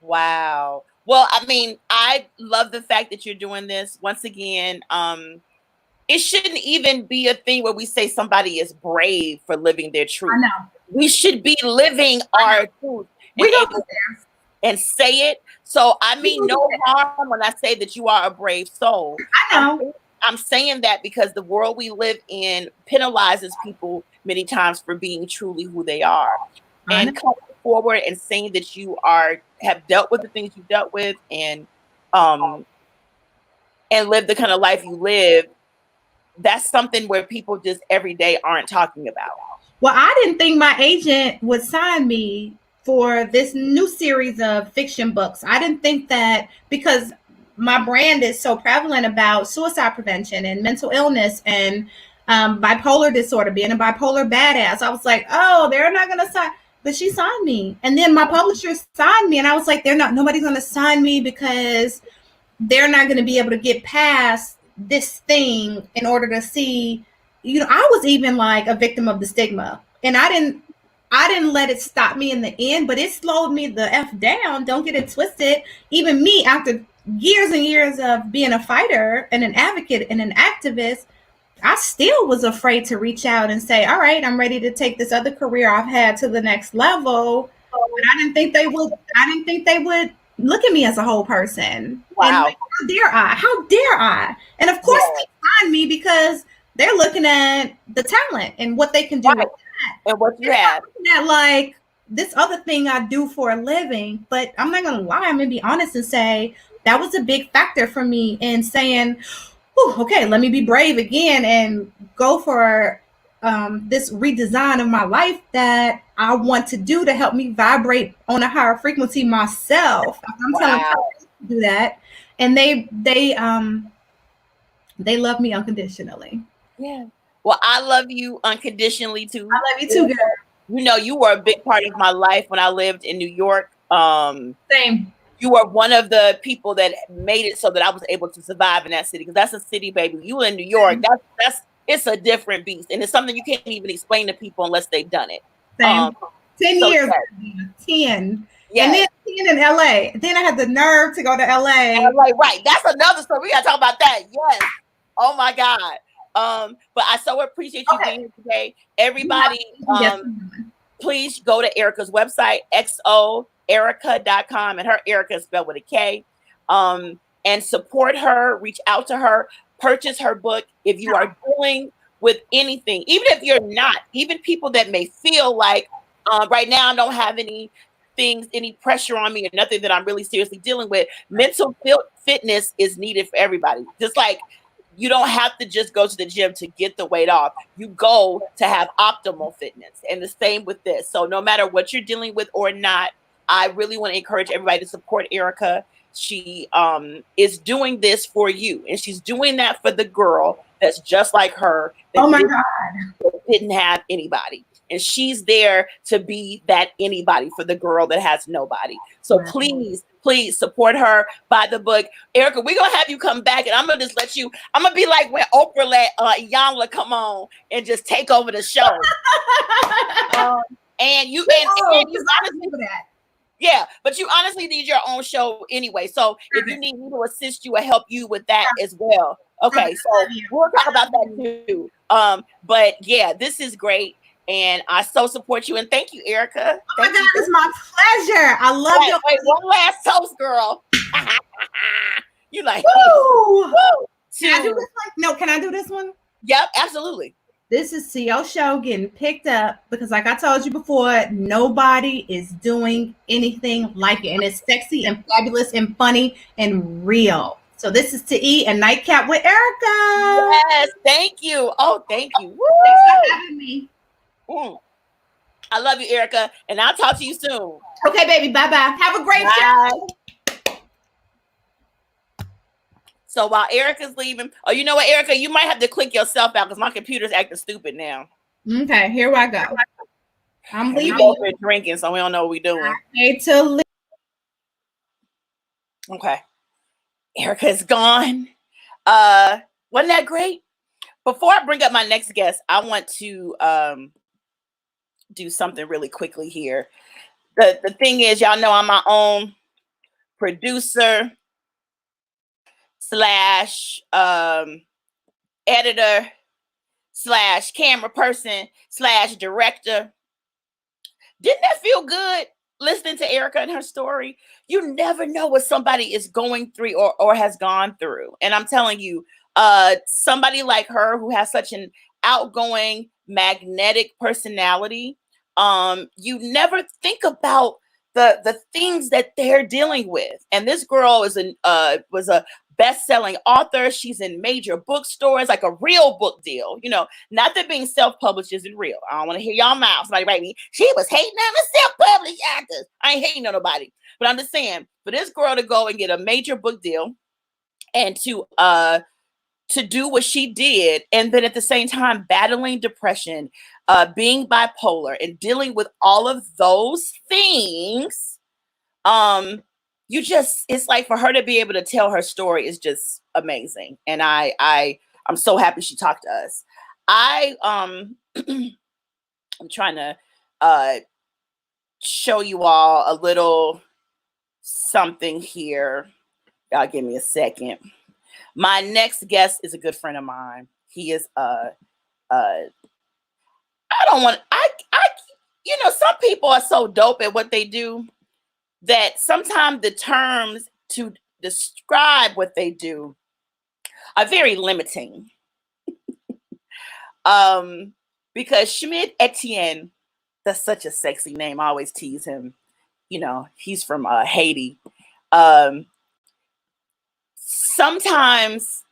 Wow. Well, I mean, I love the fact that you're doing this. Once again, it shouldn't even be a thing where we say somebody is brave for living their truth. I know. We should be living our truth and say it. So I mean no harm when I say that you are a brave soul. I know. I'm saying that because the world we live in penalizes people many times for being truly who they are. And coming forward and saying that you have dealt with the things you've dealt with and live the kind of life you live. That's something where people just every day aren't talking about. Well, I didn't think my agent would sign me for this new series of fiction books. I didn't think that because my brand is so prevalent about suicide prevention and mental illness and bipolar disorder, being a bipolar badass. I was like, oh, they're not gonna sign, but she signed me, and then my publisher signed me, and I was like, nobody's gonna sign me because they're not gonna be able to get past this thing in order to see. I was even like a victim of the stigma, and I didn't let it stop me in the end, but it slowed me the F down. Don't get it twisted. Even me, after years and years of being a fighter and an advocate and an activist, I still was afraid to reach out and say, all right, I'm ready to take this other career I've had to the next level. But I didn't think they would look at me as a whole person. Wow. And like, how dare I? And of course they find me because they're looking at the talent and what they can do with that. And what you have. That like this other thing I do for a living. But I'm not gonna lie, I'm gonna be honest and say that was a big factor for me in saying, okay, let me be brave again and go for this redesign of my life that I want to do to help me vibrate on a higher frequency myself. I'm telling people to do that, and they love me unconditionally. Yeah. Well, I love you unconditionally too. I love you too, girl. You know, you were a big part of my life when I lived in New York. Same. You were one of the people that made it so that I was able to survive in that city, because that's a city, baby. You in New York, it's a different beast, and it's something you can't even explain to people unless they've done it. Same. 10 years. Yeah. 10. Yeah. And then 10 in LA. Then I had the nerve to go to LA. LA, right. That's another story. We gotta talk about that. Yes. Oh my God. But I so appreciate you being here today. Everybody, please go to Erica's website, xoerica.com, and her Erica is spelled with a K. And support her, reach out to her, purchase her book. If you are dealing with anything, even if you're not, even people that may feel like right now I don't have any pressure on me or nothing that I'm really seriously dealing with, mental fitness is needed for everybody. Just like you don't have to just go to the gym to get the weight off. You go to have optimal fitness. And the same with this. So no matter what you're dealing with or not, I really want to encourage everybody to support Erica. She is doing this for you. And she's doing that for the girl that's just like her. That didn't have anybody. And she's there to be that anybody for the girl that has nobody. So please support her, buy the book. Erica, we're going to have you come back, and I'm going to just let you, I'm going to be like when Oprah let Iyanla come on and just take over the show. And you honestly, yeah, but you honestly need your own show anyway. So if you need me to assist you or help you with that as well. Okay, so we'll talk about that too. But yeah, this is great. And I so support you. And thank you, Erica. Oh my God, it's my pleasure. I love you. Wait, one last toast, girl. You like, woo. Can I do this one? No, can I do this one? Yep, absolutely. This is to your show getting picked up because, like I told you before, nobody is doing anything like it. And it's sexy and fabulous and funny and real. So this is to E and Nightcap with Erica. Yes, thank you. Oh, thank you. Woo. Thanks for having me. I love you, Erica, and I'll talk to you soon. Okay, baby. Bye-bye. Have a great show. So while Erica's leaving, oh, you know what, Erica? You might have to click yourself out because my computer's acting stupid now. Okay, here I go. I'm leaving. We both been drinking, so we don't know what we're doing. I hate to leave. Okay. Erica's gone. Wasn't that great? Before I bring up my next guest, I want to do something really quickly here. The thing is, y'all know I'm my own producer / editor / camera person / director. Didn't that feel good listening to Erica and her story? You never know what somebody is going through or has gone through. And I'm telling you, somebody like her who has such an outgoing, magnetic personality, you never think about the things that they're dealing with. And this girl was a best-selling author. She's in major bookstores, like a real book deal. You know, not that being self-published isn't real. I don't want to hear y'all mouth. Somebody write me, she was hating on the self-published actors. I ain't hating on nobody. But I'm just saying, for this girl to go and get a major book deal and to to do what she did, and then at the same time battling depression, being bipolar, and dealing with all of those things, you just, it's like for her to be able to tell her story is just amazing. And I'm so happy she talked to us. I'm trying to show you all a little something here. Y'all give me a second. My next guest is a good friend of mine. He is I don't want you know, some people are so dope at what they do that sometimes the terms to describe what they do are very limiting. Because Schmidt Etienne, that's such a sexy name. I always tease him. You know, he's from Haiti. Sometimes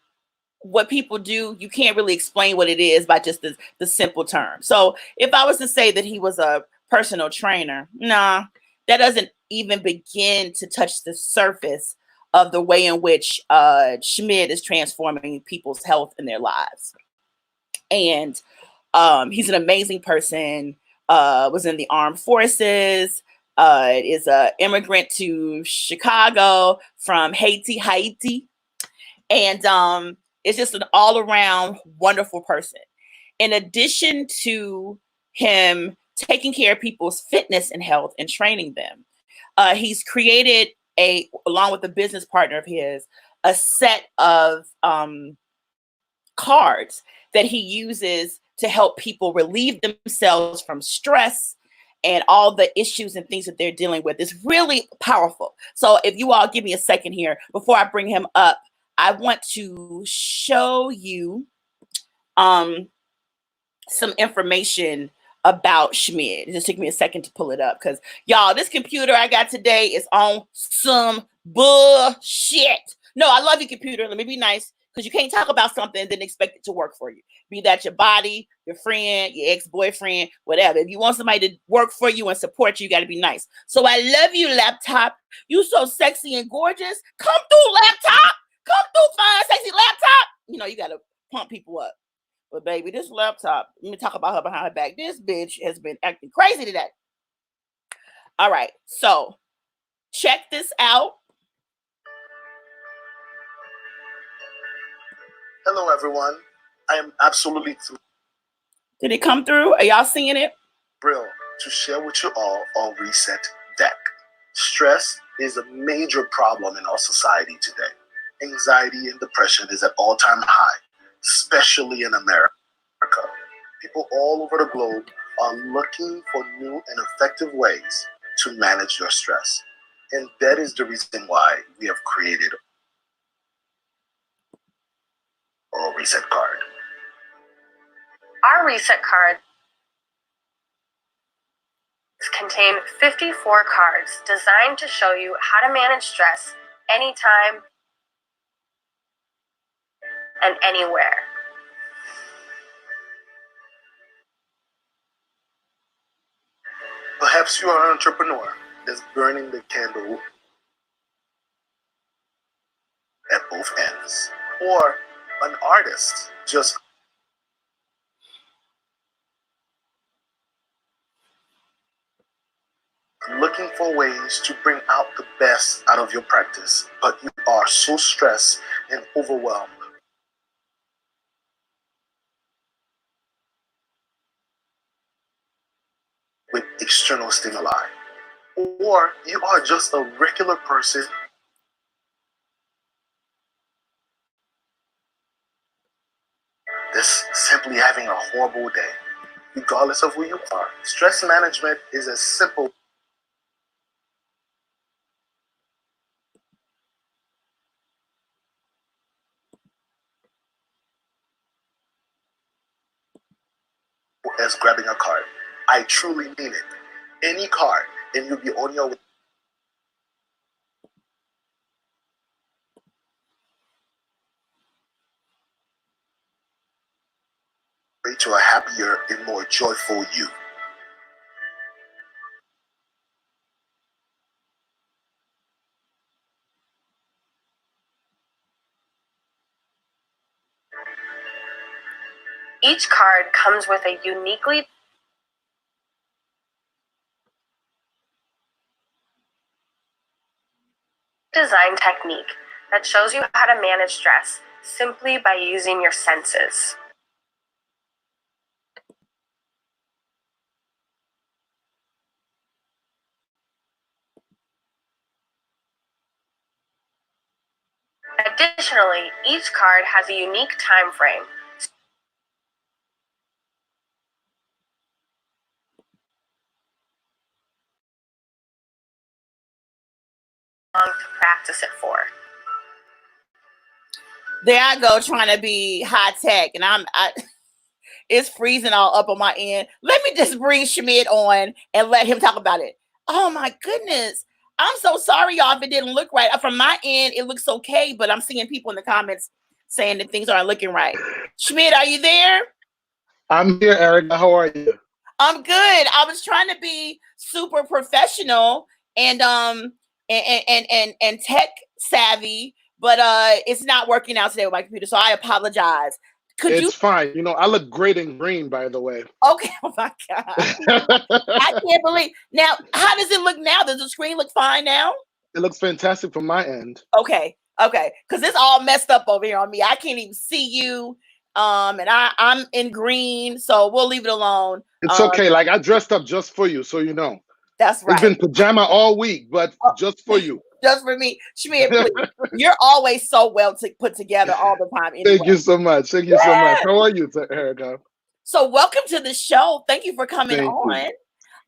what people do, you can't really explain what it is by just the simple term. So if I was to say that he was a personal trainer, nah, that doesn't even begin to touch the surface of the way in which Schmidt is transforming people's health in their lives. And he's an amazing person, was in the armed forces, is an immigrant to Chicago from Haiti. And it's just an all-around wonderful person. In addition to him taking care of people's fitness and health and training them, he's created along with a business partner of his, a set of cards that he uses to help people relieve themselves from stress and all the issues and things that they're dealing with. It's really powerful. So if you all give me a second here before I bring him up, I want to show you some information about Schmidt. It just took me a second to pull it up because y'all, this computer I got today is on some bullshit. No, I love your computer. Let me be nice, because you can't talk about something and then expect it to work for you. Be that your body, your friend, your ex-boyfriend, whatever. If you want somebody to work for you and support you, you got to be nice. So I love you, laptop. You so sexy and gorgeous. Come through, laptop. Come through, fine, sexy laptop. You know, you got to pump people up. But baby, this laptop, let me talk about her behind her back. This bitch has been acting crazy today. All right, so check this out. Hello, everyone. I am absolutely Did it come through? Are y'all seeing it? thrilled to share with you all our Reset Deck. Stress is a major problem in our society today. Anxiety and depression is at all-time high, especially in America. People all over the globe are looking for new and effective ways to manage their stress. And that is the reason why we have created our Reset Card. Our Reset Cards contain 54 cards designed to show you how to manage stress anytime and anywhere. Perhaps you are an entrepreneur that's burning the candle at both ends, or an artist just looking for ways to bring out the best out of your practice, but you are so stressed and overwhelmed with external stimuli. Or you are just a regular person that's simply having a horrible day. Regardless of who you are, stress management is as simple as grabbing a card. I truly mean it. Any card, and you'll be on your way to a happier and more joyful you. Each card comes with a uniquely designed technique that shows you how to manage stress simply by using your senses. Additionally, each card has a unique time frame to practice it for. There I go, trying to be high tech, and it's freezing all up on my end. Let me just bring Schmidt on and let him talk about it. Oh my goodness. I'm so sorry, y'all, if it didn't look right. From my end, it looks okay, but I'm seeing people in the comments saying that things aren't looking right. Schmidt, are you there? I'm here, Erica. How are you? I'm good. I was trying to be super professional and tech savvy, but it's not working out today with my computer, so I apologize. It's fine. You know, I look great in green, by the way. Okay. Oh my God. I can't believe. Now, how does it look now? Does the screen look fine now? It looks fantastic from my end. Okay. Because it's all messed up over here on me. I can't even see you. And I'm in green, so we'll leave it alone. It's okay. Like, I dressed up just for you, so you know. That's right. It's been pajama all week, but just for you. Just for me. Schmidt, please. You're always so well put together all the time. Anyway. Thank you so much. Thank you so much. How are you, Erica? So welcome to the show. Thank you for coming on.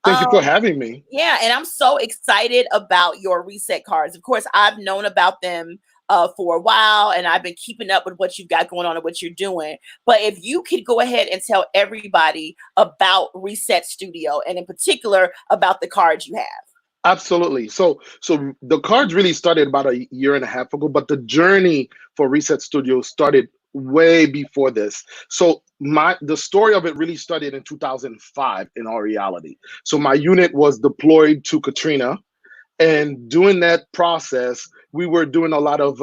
Thank you for having me. Yeah, and I'm so excited about your reset cards. Of course, I've known about them for a while, and I've been keeping up with what you've got going on and what you're doing. But if you could go ahead and tell everybody about Reset Studio, and in particular about the cards you have. Absolutely. So the cards really started about a year and a half ago, but the journey for Reset Studio started way before this. So the story of it really started in 2005 in all reality. So my unit was deployed to Katrina, and during that process, we were doing a lot of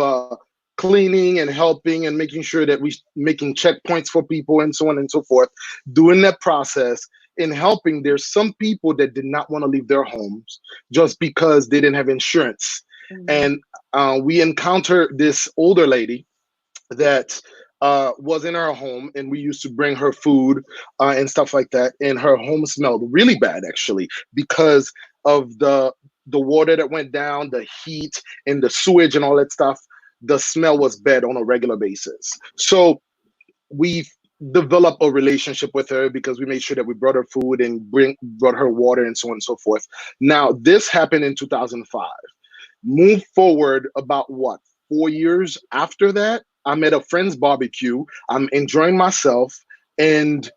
cleaning and helping and making sure that we making checkpoints for people and so on and so forth. During that process, in helping, there's some people that did not want to leave their homes just because they didn't have insurance. Mm-hmm. And we encountered this older lady that was in her home, and we used to bring her food and stuff like that. And her home smelled really bad, actually, because of the water that went down, the heat and the sewage and all that stuff. The smell was bad on a regular basis. So we developed a relationship with her because we made sure that we brought her food and brought her water and so on and so forth. Now, this happened in 2005. Move forward about 4 years after that, I'm at a friend's barbecue. I'm enjoying myself, and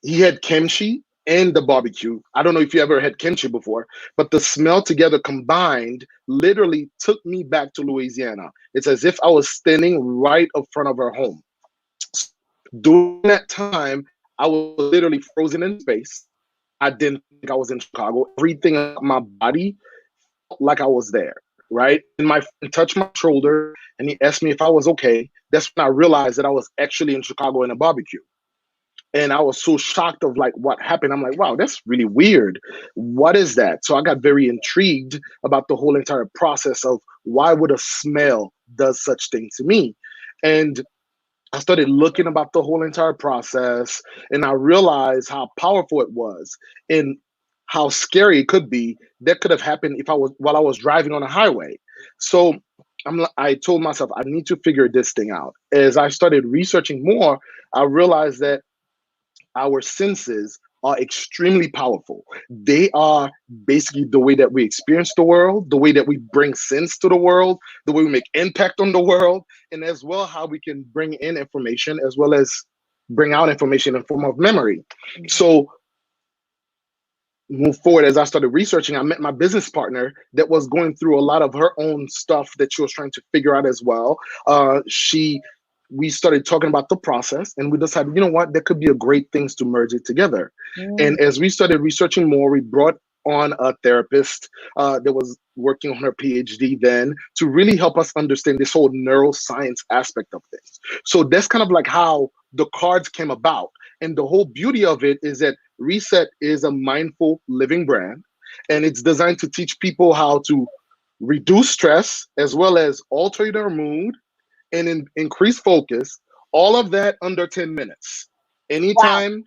he had kimchi and the barbecue. I don't know if you ever had kimchi before, but the smell together combined literally took me back to Louisiana. It's as if I was standing right in front of her home. During that time, I was literally frozen in space. I didn't think I was in Chicago. Everything about my body felt like I was there, right? And my friend touched my shoulder and he asked me if I was okay. That's when I realized that I was actually in Chicago in a barbecue. And I was so shocked of like what happened. I'm like, wow, that's really weird. What is that? So I got very intrigued about the whole entire process of why would a smell does such thing to me? And I started looking about the whole entire process, and I realized how powerful it was and how scary it could be. That could have happened while I was driving on a highway. So I told myself, I need to figure this thing out. As I started researching more, I realized that our senses are extremely powerful. They are basically the way that we experience the world, the way that we bring sense to the world, the way we make impact on the world, and as well how we can bring in information as well as bring out information in form of memory. So move forward, as I started researching, I met my business partner that was going through a lot of her own stuff that she was trying to figure out as well. We started talking about the process, and we decided, you know what, there could be a great things to merge it together. And as we started researching more, we brought on a therapist that was working on her PhD then to really help us understand this whole neuroscience aspect of things. So that's kind of like how the cards came about. And the whole beauty of it is that Reset is a mindful living brand, and it's designed to teach people how to reduce stress as well as alter their mood and increase focus. All of that under 10 minutes, Wow. anytime,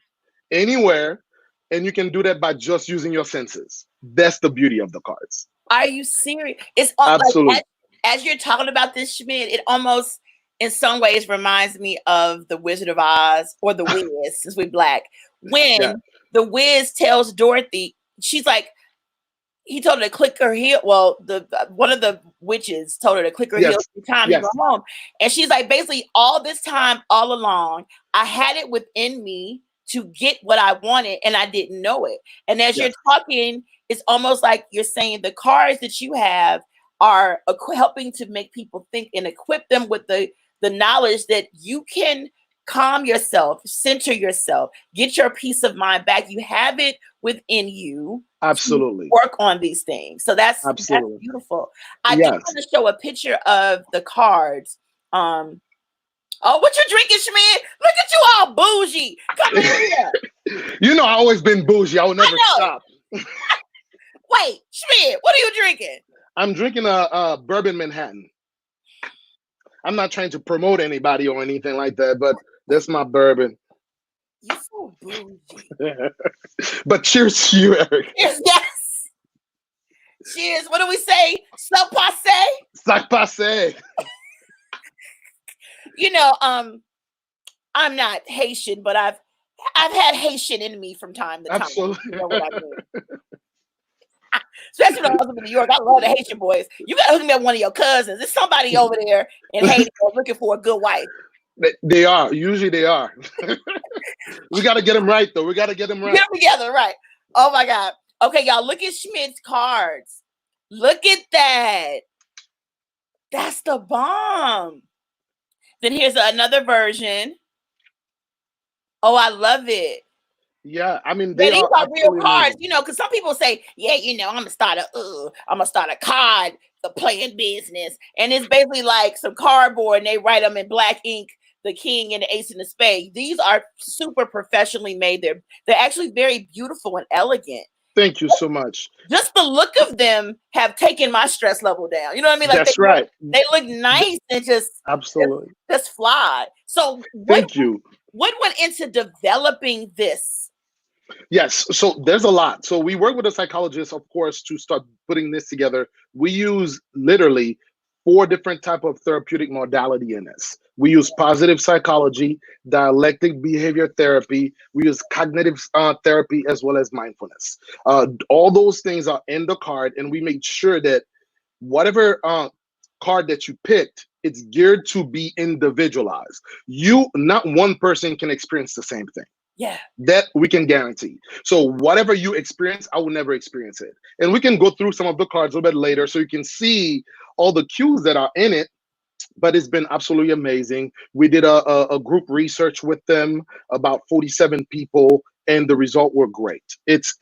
anywhere, and you can do that by just using your senses. That's the beauty of the cards. Are you serious? It's like Absolutely. as you're talking about this, Schmidt, it almost in some ways reminds me of the Wizard of Oz or the Wiz, since we're black. When Yeah. the Wiz tells Dorothy, she's like, he told her to click her heel. Well, the one of the witches told her to click her Yes. heels every time Yes. you go home. And she's like, basically, all this time, all along, I had it within me to get what I wanted, and I didn't know it. And as you're Yes. talking, it's almost like you're saying the cards that you have are helping to make people think and equip them with the knowledge that you can calm yourself, center yourself, get your peace of mind back. You have it within you to Absolutely. work on these things. So that's Absolutely. beautiful. I do Yes. want to show a picture of the cards. Oh, what you drinking, Schmidt? Look at you all bougie. Come in here. You know, I always been bougie. I will never stop. Wait, Schmidt, what are you drinking? I'm drinking a bourbon Manhattan. I'm not trying to promote anybody or anything like that, but that's my bourbon. You so bougie. But cheers to you, Eric. Yes, yes. Cheers. What do we say? Sac passe? Sac passe. You know, I'm not Haitian, but I've had Haitian in me from time to time. Absolutely. You know what I mean? Especially when I was in New York. I love the Haitian boys. You gotta hook me up with one of your cousins. There's somebody over there in Haiti looking for a good wife. They are. Usually they are. We got to get them right, though. We got to get them right. Get them together, right? Oh my God. Okay, y'all, look at Schmidt's cards. Look at that. That's the bomb. Then here's another version. Oh, I love it. Yeah, I mean, These are real absolutely cards, amazing. you know, because some people say, yeah, you know, I'm gonna start a card, the playing business. And it's basically like some cardboard and they write them in black ink, the king and the ace and the spade. These are super professionally made. They're actually very beautiful and elegant. Thank you so much. Just the look of them have taken my stress level down. You know what I mean? Like That's right. They look nice and just Absolutely. just fly. So Thank you. What went into developing this? Yes, so there's a lot. So we work with a psychologist, of course, to start putting this together. We use literally 4 different type of therapeutic modality in this. We use positive psychology, dialectic behavior therapy. We use cognitive therapy as well as mindfulness. All those things are in the card, and we made sure that whatever card that you picked, it's geared to be individualized. Not one person can experience the same thing. Yeah. That we can guarantee. So whatever you experience, I will never experience it. And we can go through some of the cards a little bit later so you can see all the cues that are in it. But it's been absolutely amazing. We did a group research with them, about 47 people, and the result were great. It's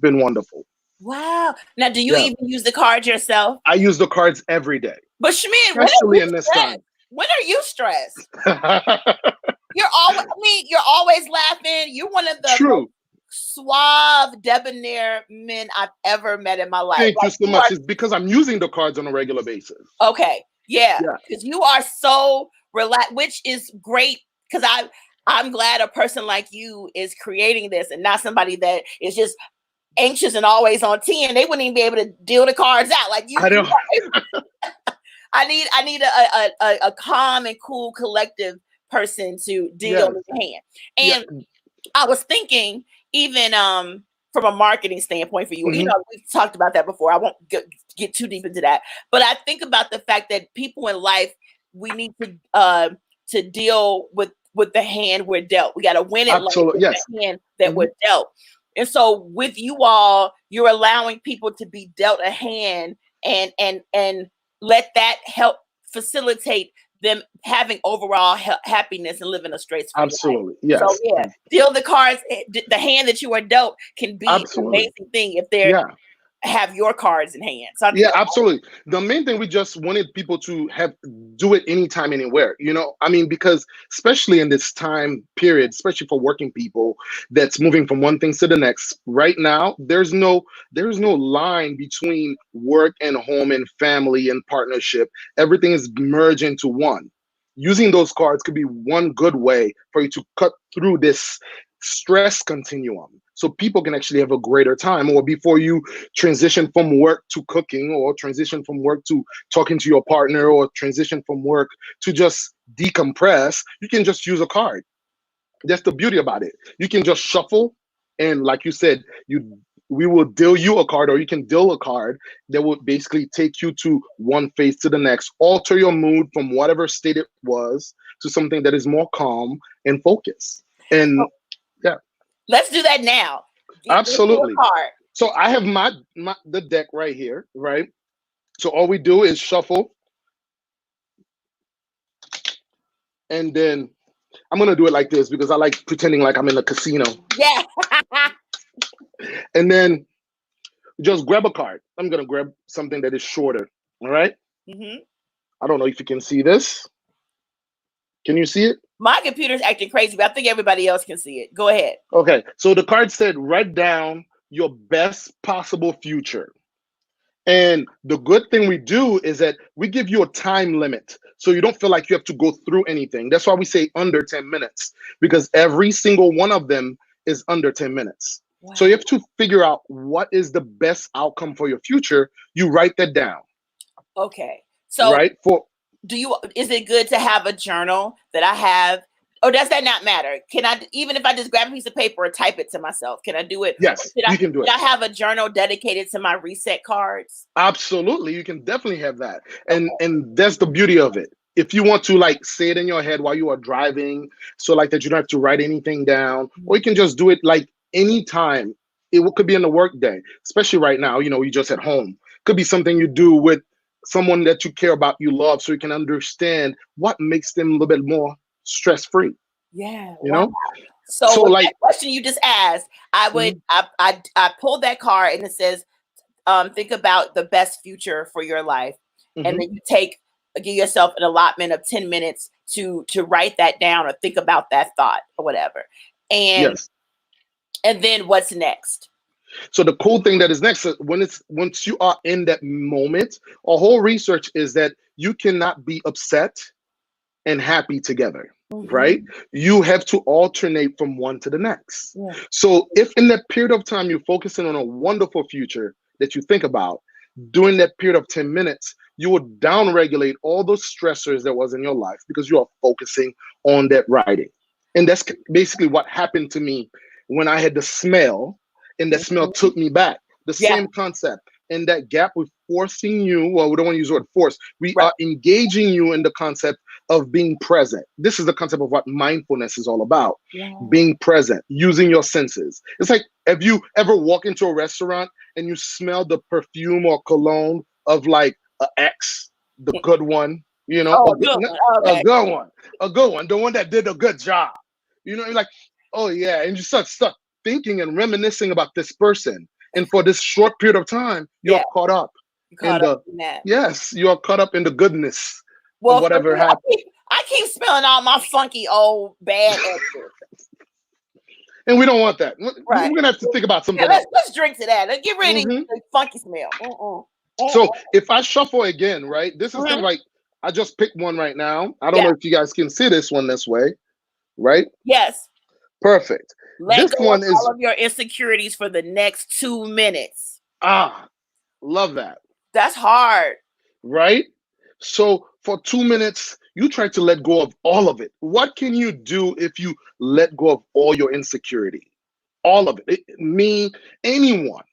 been wonderful. Wow. Now, do you even use the cards yourself? I use the cards every day. But Schmidt, especially in this time. When are you stressed? You're always laughing. You're one of the most suave, debonair men I've ever met in my life. Thank you so much. It's because I'm using the cards on a regular basis. Okay. Yeah. Because you are so relaxed, which is great. Because I'm glad a person like you is creating this and not somebody that is just anxious and always on 10. They wouldn't even be able to deal the cards out like you. I don't. I need a calm and cool collective person to deal with the hand. And I was thinking, even from a marketing standpoint for you, you know, we've talked about that before. I won't get too deep into that, but I think about the fact that people in life, we need to deal with the hand we're dealt. We got to win it with the hand that we're dealt. And so with you all, you're allowing people to be dealt a hand and let that help facilitate them having overall happiness and living a stress-free life. Absolutely. Yes. So yeah, deal the cards. The hand that you are dealt can be an amazing thing if they're have your cards in hand. So yeah, absolutely. The main thing, we just wanted people to do it anytime, anywhere. You know, I mean, because especially in this time period, especially for working people that's moving from one thing to the next, right now, there's no line between work and home and family and partnership. Everything is merged into one. Using those cards could be one good way for you to cut through this stress continuum, so people can actually have a greater time. Or before you transition from work to cooking, or transition from work to talking to your partner, or transition from work to just decompress, you can just use a card. That's the beauty about it. You can just shuffle, and like you said, we will deal you a card, or you can deal a card that will basically take you to one phase to the next, alter your mood from whatever state it was to something that is more calm and focused. And yeah, let's do that now. Absolutely. So I have the deck right here, right? So all we do is shuffle, and then I'm gonna do it like this because I like pretending like I'm in a casino. Yeah. And then just grab a card. I'm gonna grab something that is shorter. All right. I don't know if you can see this. Can you see it? My computer's acting crazy, but I think everybody else can see it. Go ahead. Okay. So the card said, write down your best possible future. And the good thing we do is that we give you a time limit, so you don't feel like you have to go through anything. That's why we say under 10 minutes, because every single one of them is under 10 minutes. Wow. So you have to figure out what is the best outcome for your future. You write that down. Okay. So is it good to have a journal that I have? Or does that not matter? Can I, even if I just grab a piece of paper or type it to myself, can I do it? Yes, you can do it. Should I have a journal dedicated to my reset cards? Absolutely. You can definitely have that. And that's the beauty of it. If you want to like say it in your head while you are driving, so like that you don't have to write anything down, or you can just do it like anytime. It could be in the work day, especially right now, you know, you're just at home. Could be something you do with someone that you care about, you love, so you can understand what makes them a little bit more stress-free. Yeah. You know? So like that question you just asked, I would I pulled that card and it says, think about the best future for your life. And then you give yourself an allotment of 10 minutes to write that down or think about that thought or whatever. And and then what's next? So the cool thing that is next, once you are in that moment, our whole research is that you cannot be upset and happy together, right? You have to alternate from one to the next. So if in that period of time you're focusing on a wonderful future that you think about, during that period of 10 minutes, you will downregulate all those stressors that was in your life because you are focusing on that writing. And that's basically what happened to me when I had the smell, and that smell took me back. The same concept. And that gap, we're forcing you, well, we don't want to use the word force. We are engaging you in the concept of being present. This is the concept of what mindfulness is all about. Being present, using your senses. It's like, have you ever walked into a restaurant and you smell the perfume or cologne of like an ex, the good one, you know, a good one, the one that did a good job. You know, you're like, oh yeah, and you start thinking and reminiscing about this person. And for this short period of time, you're caught up. Yes, you are caught up in the goodness of whatever happened. I keep smelling all my funky old bad exes. And we don't want that. We're gonna have to think about something else. Let's drink to that. Let's get rid of the funky smell. So if I shuffle again, right? This is kind of like, I just picked one right now. I don't know if you guys can see this one this way, right? Yes. Perfect. Let go of all of your insecurities for the next 2 minutes. Love that. That's hard. Right? So for 2 minutes, you try to let go of all of it. What can you do if you let go of all your insecurity? All of it. Me, anyone.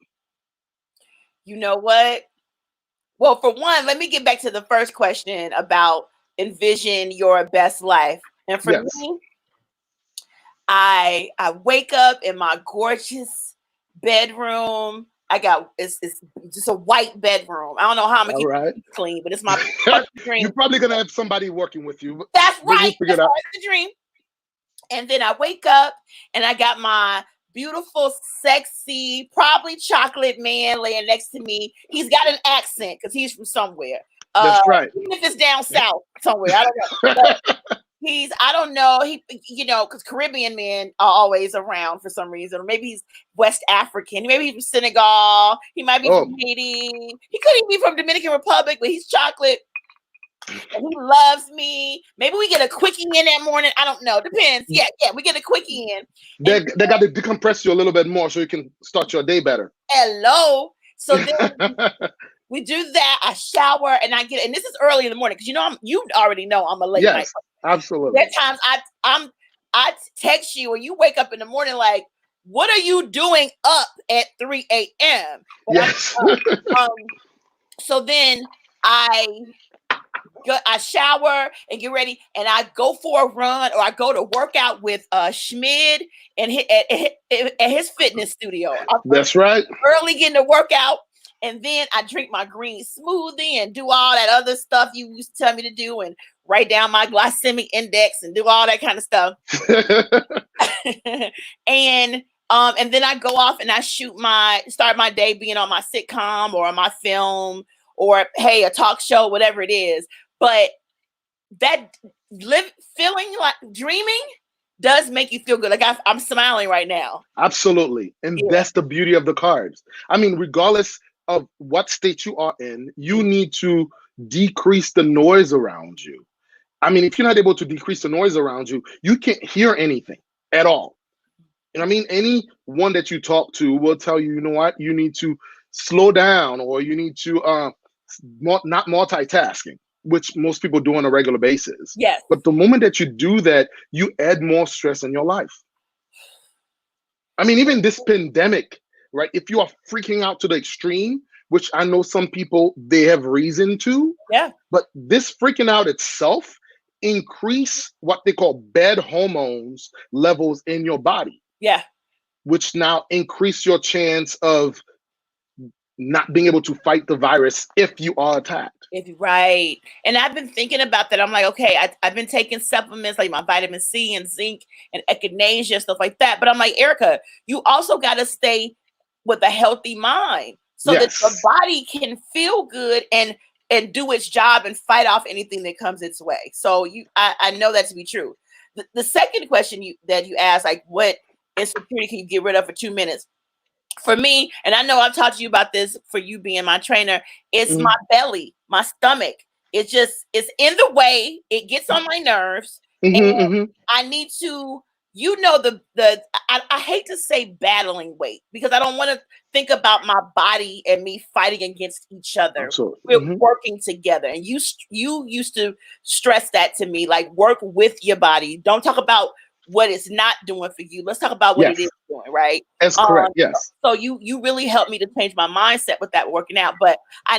You know what? Well, for one, let me get back to the first question about envision your best life. And for me, I wake up in my gorgeous bedroom. it's just a white bedroom. I don't know how I'm gonna All keep right. it clean, but it's my perfect dream. You're probably gonna have somebody working with you. That's But right. figure it That's out. the dream. And then I wake up and I got my beautiful, sexy, probably chocolate man laying next to me. He's got an accent because he's from somewhere. That's right. Even if it's down south somewhere, I don't know. But I don't know. Because Caribbean men are always around for some reason. Or maybe he's West African. Maybe he's from Senegal. He might be from Haiti. He could even be from Dominican Republic, but he's chocolate. And he loves me. Maybe we get a quickie in that morning. I don't know. Depends. Yeah, we get a quickie in. They got to decompress you a little bit more so you can start your day better. Hello. So then we do that. I shower and and this is early in the morning because you already know I'm a late night. Yes, absolutely. There are times I text you or you wake up in the morning like, what are you doing up at 3 a.m.? Yes. So then I shower and get ready and I go for a run or I go to work out with Schmid and at his fitness studio. That's right. Early getting to work out and then I drink my green smoothie and do all that other stuff you used to tell me to do and write down my glycemic index and do all that kind of stuff. and then I go off and I start my day being on my sitcom or on my film or hey, a talk show, whatever it is. But that feeling like dreaming does make you feel good. Like I'm smiling right now. Absolutely. And that's the beauty of the cards. I mean, regardless of what state you are in, you need to decrease the noise around you. I mean, if you're not able to decrease the noise around you, you can't hear anything at all. And I mean, anyone that you talk to will tell you, you know what, you need to slow down or you need to not multitasking, which most people do on a regular basis. Yes. But the moment that you do that, you add more stress in your life. I mean, even this pandemic, right? If you are freaking out to the extreme, which I know some people, they have reason to. Yeah. But this freaking out itself increase what they call bad hormones levels in your body. Yeah. Which now increase your chance of not being able to fight the virus if you are attacked. Right. And I've been thinking about that. I'm like, okay, I've been taking supplements like my vitamin C and zinc and echinacea, stuff like that. But I'm like, Erica, you also got to stay with a healthy mind so that the body can feel good and do its job and fight off anything that comes its way. So I know that to be true. The second question that you asked, like what insecurity can you get rid of for 2 minutes? For me, and I know I've talked to you about this for you being my trainer, it's my belly, my stomach. It's in the way. It gets on my nerves. And I need to, I hate to say battling weight because I don't want to think about my body and me fighting against each other. Absolutely. We're working together. And you used to stress that to me, like work with your body. Don't talk about what it's not doing for you. Let's talk about what it is doing, right? That's correct. Yes. So you really helped me to change my mindset with that working out. But I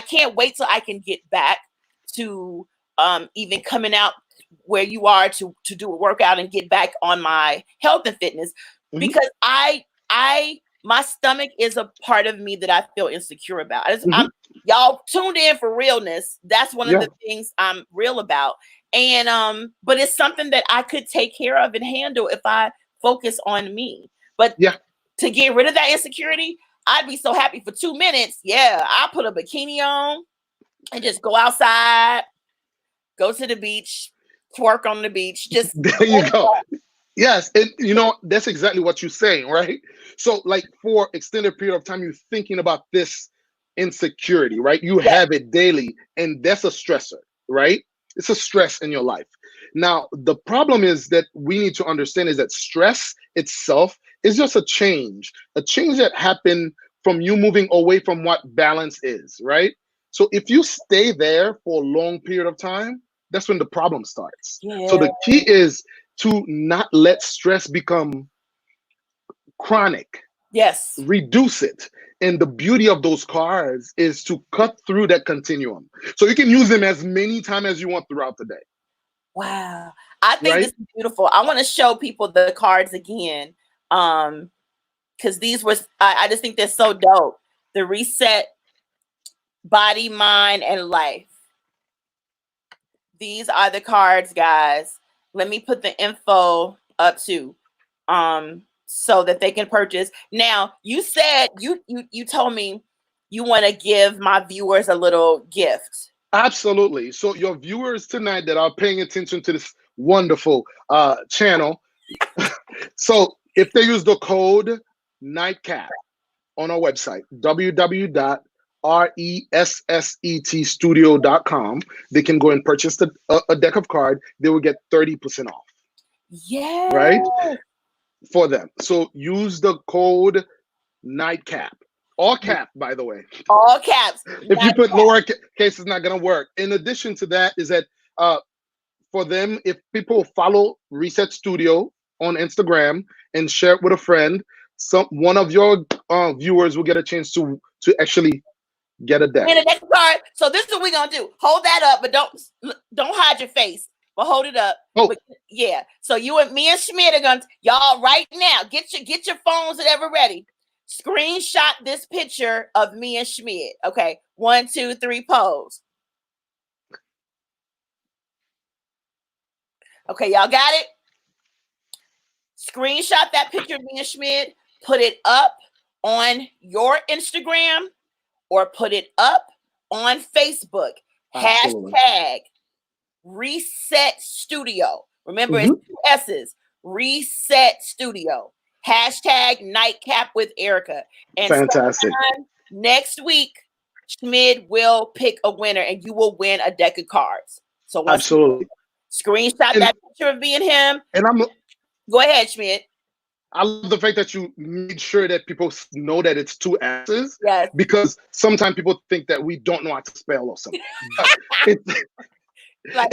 can't wait till I can get back to even coming out where you are to do a workout and get back on my health and fitness because my stomach is a part of me that I feel insecure about. Y'all tuned in for realness. That's one of the things I'm real about. And but it's something that I could take care of and handle if I focus on me. But to get rid of that insecurity, I'd be so happy for 2 minutes. Yeah, I'll put a bikini on and just go outside, go to the beach, twerk on the beach. Just there you go. Yes, and that's exactly what you're saying, right? So like for extended period of time, you're thinking about this insecurity, right? You have it daily, and that's a stressor, right? It's a stress in your life. Now, the problem is that we need to understand is that stress itself is just a change that happened from you moving away from what balance is, right? So if you stay there for a long period of time, that's when the problem starts. So the key is to not let stress become chronic. Yes. Reduce it. And the beauty of those cards is to cut through that continuum. So you can use them as many times as you want throughout the day. Wow. I think this is beautiful. I want to show people the cards again. because these were, I just think they're so dope. The Reset Body, Mind, and Life. These are the cards, guys. Let me put the info up too, so that they can purchase. Now, you said you told me you want to give my viewers a little gift. Absolutely. So your viewers tonight that are paying attention to this wonderful channel, so if they use the code Nightcap on our website, www.ressetstudio.com, they can go and purchase a deck of cards. They will get 30% off. Yeah. Right? For them. So use the code Nightcap. All cap, by the way. All caps. If you put lower case, it's not going to work. In addition to that, is that for them, if people follow Reset Studio on Instagram and share it with a friend, one of your viewers will get a chance to actually get a deck. And a deck of cards. So this is what we're gonna do. Hold that up, but don't hide your face. But hold it up. Oh, but, yeah. So you and me and Schmidt are gonna, y'all right now get your phones and ever ready. Screenshot this picture of me and Schmidt. Okay, 1, 2, 3, pose. Okay, y'all got it? Screenshot that picture of me and Schmidt, put it up on your Instagram or put it up on Facebook. Absolutely. Hashtag Reset Studio. Remember, it's 2 S's. Reset Studio. Hashtag Nightcap with Erica. And fantastic. Next week, Schmid will pick a winner and you will win a deck of cards. So absolutely. Screenshot that picture of me and him. And go ahead, Schmid. I love the fact that you made sure that people know that it's 2 S's. Yes. Because sometimes people think that we don't know how to spell or something.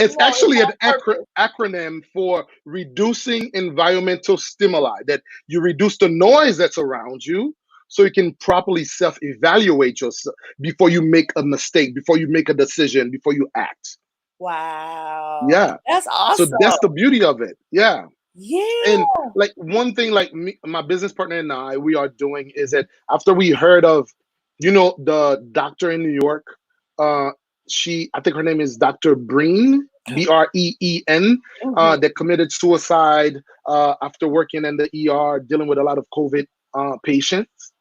It's actually an acronym for reducing environmental stimuli, that you reduce the noise that's around you so you can properly self-evaluate yourself before you make a mistake, before you make a decision, before you act. Wow. Yeah. That's awesome. So that's the beauty of it. Yeah. Yeah. And like one thing, like me, my business partner and I, we are doing is that after we heard of, the doctor in New York, I think her name is Dr. Breen, Breen, that committed suicide after working in the ER, dealing with a lot of COVID patients.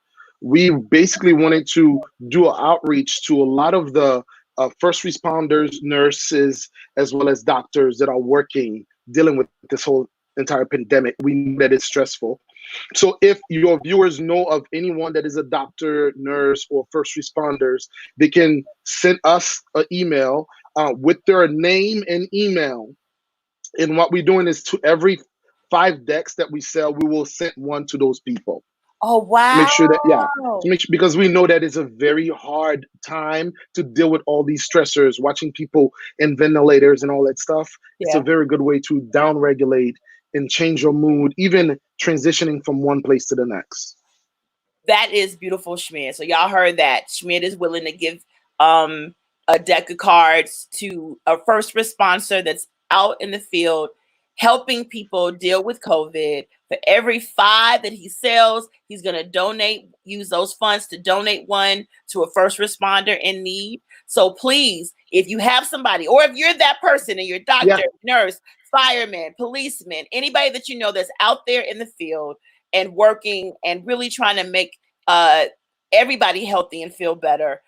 We basically wanted to do an outreach to a lot of the first responders, nurses, as well as doctors that are dealing with this whole entire pandemic. We know that it's stressful. So if your viewers know of anyone that is a doctor, nurse, or first responders, they can send us an email with their name and email. And what we're doing is, to every 5 decks that we sell, we will send one to those people. Oh, wow. To make sure that, because we know that it's a very hard time to deal with all these stressors, watching people in ventilators and all that stuff. Yeah. It's a very good way to downregulate and change your mood, even transitioning from one place to the next. That is beautiful, Schmidt. So y'all heard that. Schmidt is willing to give a deck of cards to a first responder that's out in the field helping people deal with COVID. For every 5 that he sells, he's going to use those funds to donate one to a first responder in need. So please, if you have somebody, or if you're that person and you're a doctor, nurse, fireman, policeman, anybody that you know that's out there in the field and working and really trying to make everybody healthy and feel better,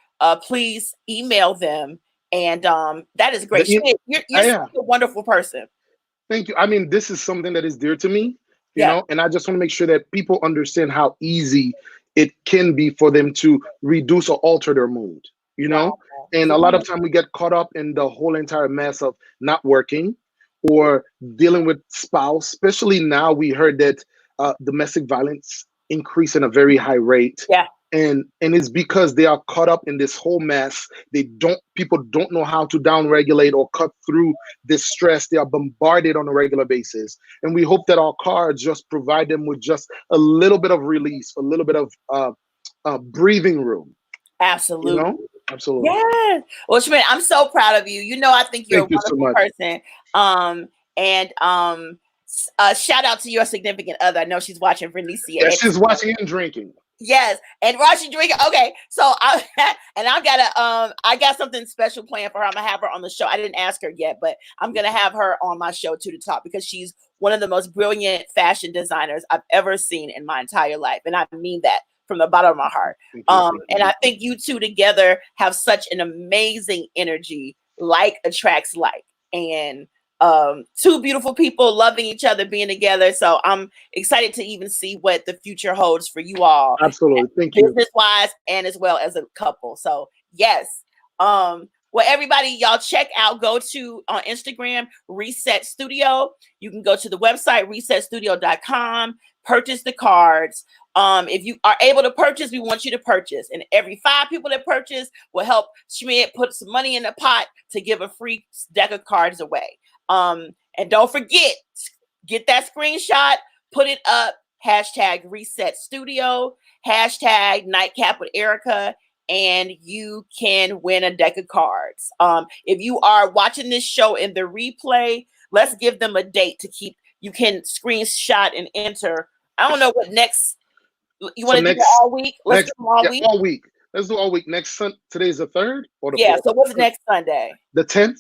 please email them. And that is great. You're a wonderful person. Thank you. I mean, this is something that is dear to me, you know, and I just want to make sure that people understand how easy it can be for them to reduce or alter their mood, you know? And a lot of time we get caught up in the whole entire mess of not working or dealing with spouse. Especially now, we heard that domestic violence increase in a very high rate. Yeah. And it's because they are caught up in this whole mess. People don't know how to downregulate or cut through this stress. They are bombarded on a regular basis. And we hope that our cards just provide them with just a little bit of release, a little bit of breathing room. Absolutely. You know? Absolutely. Yeah. Well, Schmidt, I'm so proud of you. You know, I think you're a wonderful person. shout out to your significant other. I know she's watching Venicia. Yeah, she's watching and drinking. Yes, and watching drinking. Okay, so I got something special planned for her. I'm gonna have her on the show. I didn't ask her yet, but I'm gonna have her on my show too to talk, because she's one of the most brilliant fashion designers I've ever seen in my entire life, and I mean that from the bottom of my heart. And I think you two together have such an amazing energy, like attracts like, and two beautiful people loving each other, being together. So I'm excited to even see what the future holds for you all. Absolutely. Thank you. Business wise and as well as a couple. So yes. Well, everybody, y'all check out, go to on Instagram, Reset Studio. You can go to the website, resetstudio.com, purchase the cards. If you are able to purchase, we want you to purchase. And every 5 people that purchase will help Schmidt put some money in the pot to give a free deck of cards away. And don't forget, get that screenshot, put it up, hashtag Reset Studio, hashtag Nightcap with Erica, and you can win a deck of cards. If you are watching this show in the replay, let's give them a date to keep. You can screenshot and enter. I don't know what next. You want to do that all week? Let's do them all week. All week. Let's do all week. Today's the 3rd or the 4th? So what's next Sunday? The 10th.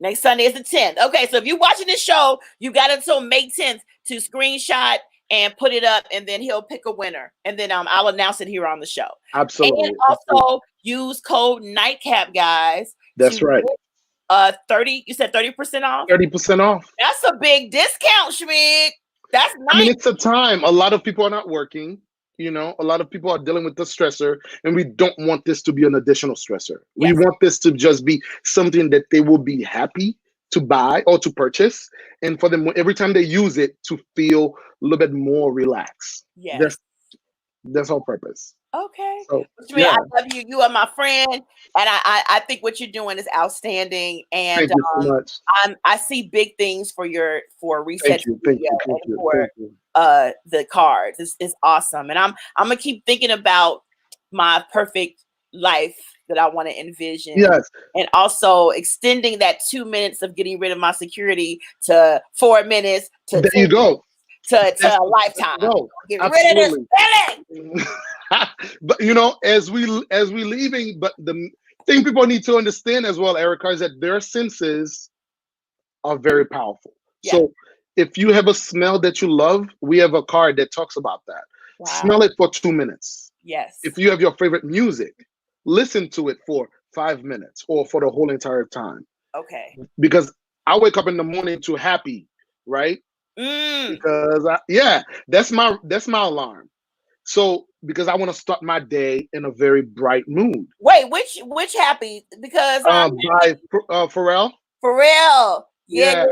Next Sunday is the 10th. Okay, so if you're watching this show, you got until May 10th to screenshot and put it up, and then he'll pick a winner, and then I'll announce it here on the show. Absolutely. And also use code Nightcap, guys. That's right. 30. You said 30% off. 30% off. That's a big discount, Schmidt. That's nice. I mean, it's a time. A lot of people are not working. You know, a lot of people are dealing with the stressor, and we don't want this to be an additional stressor. Yes. We want this to just be something that they will be happy to buy or to purchase, and for them every time they use it to feel a little bit more relaxed. Yes. That's our purpose. Okay. So, I love you. You are my friend, and I think what you're doing is outstanding. And thank you so much. I see big things for Reset Thank you. The cards. It's awesome, and I'm gonna keep thinking about my perfect life that I want to envision. Yes. And also extending that 2 minutes of getting rid of my security to 4 minutes to there you go. To a lifetime. Get rid of this feeling. But you know, as we leaving, but the thing people need to understand as well, Erica, is that their senses are very powerful. Yeah. So if you have a smell that you love, we have a card that talks about that. Wow. Smell it for 2 minutes. Yes. If you have your favorite music, listen to it for 5 minutes or for the whole entire time. Okay. Because I wake up in the morning too happy, right? Because that's my alarm. So because I want to start my day in a very bright mood. Wait, which happy? Because by Pharrell. Pharrell. Yeah.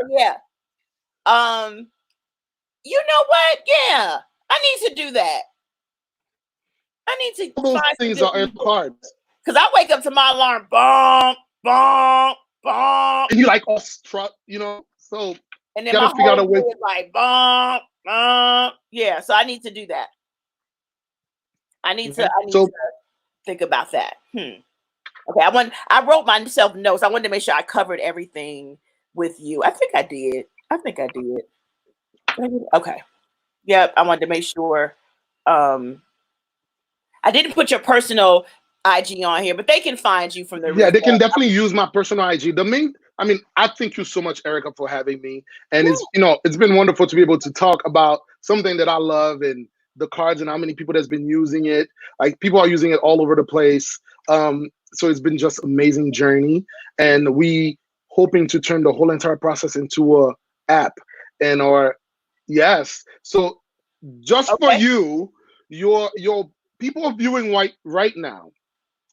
You know what? Yeah, I need to do that. I need to. All those things are in cards. Because I wake up to my alarm, bonk, bonk, bonk, and you like all struck, you know. So and then my whole day is like bonk, bonk. Yeah, so I need to do that. I need to think about that. Okay, I wrote myself notes. I wanted to make sure I covered everything with you. I think I did. Okay. Yep, I wanted to make sure. I didn't put your personal IG on here, but they can find you from the. Yeah, they can definitely use my personal IG. I thank you so much, Erica, for having me. And it's been wonderful to be able to talk about something that I love and the cards and how many people that's been using it. Like people are using it all over the place. So it's been just amazing journey. And we hoping to turn the whole entire process into a app So just for you, your people are viewing right now,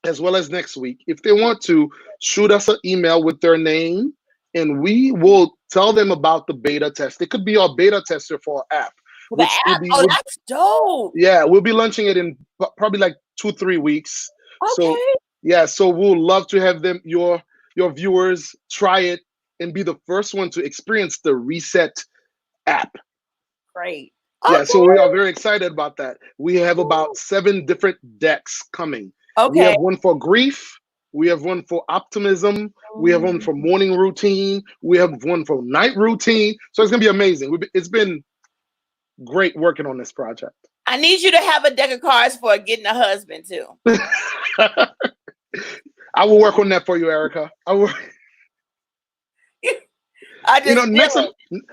as well as next week. If they want to, shoot us an email with their name, and we will tell them about the beta test. It could be our beta tester for our app. That's dope. Yeah, we'll be launching it in probably like 2-3 weeks. Okay. So we'll love to have them, your viewers, try it and be the first one to experience the Reset app. Great. Yeah, so we are very excited about that. We have about 7 different decks coming. Okay. We have one for grief, We have one for optimism. We have one for morning routine. We have one for night routine. So it's gonna be amazing. It's been great working on this project. I need you to have a deck of cards for getting a husband too. I will work on that for you, Erica. I will. I just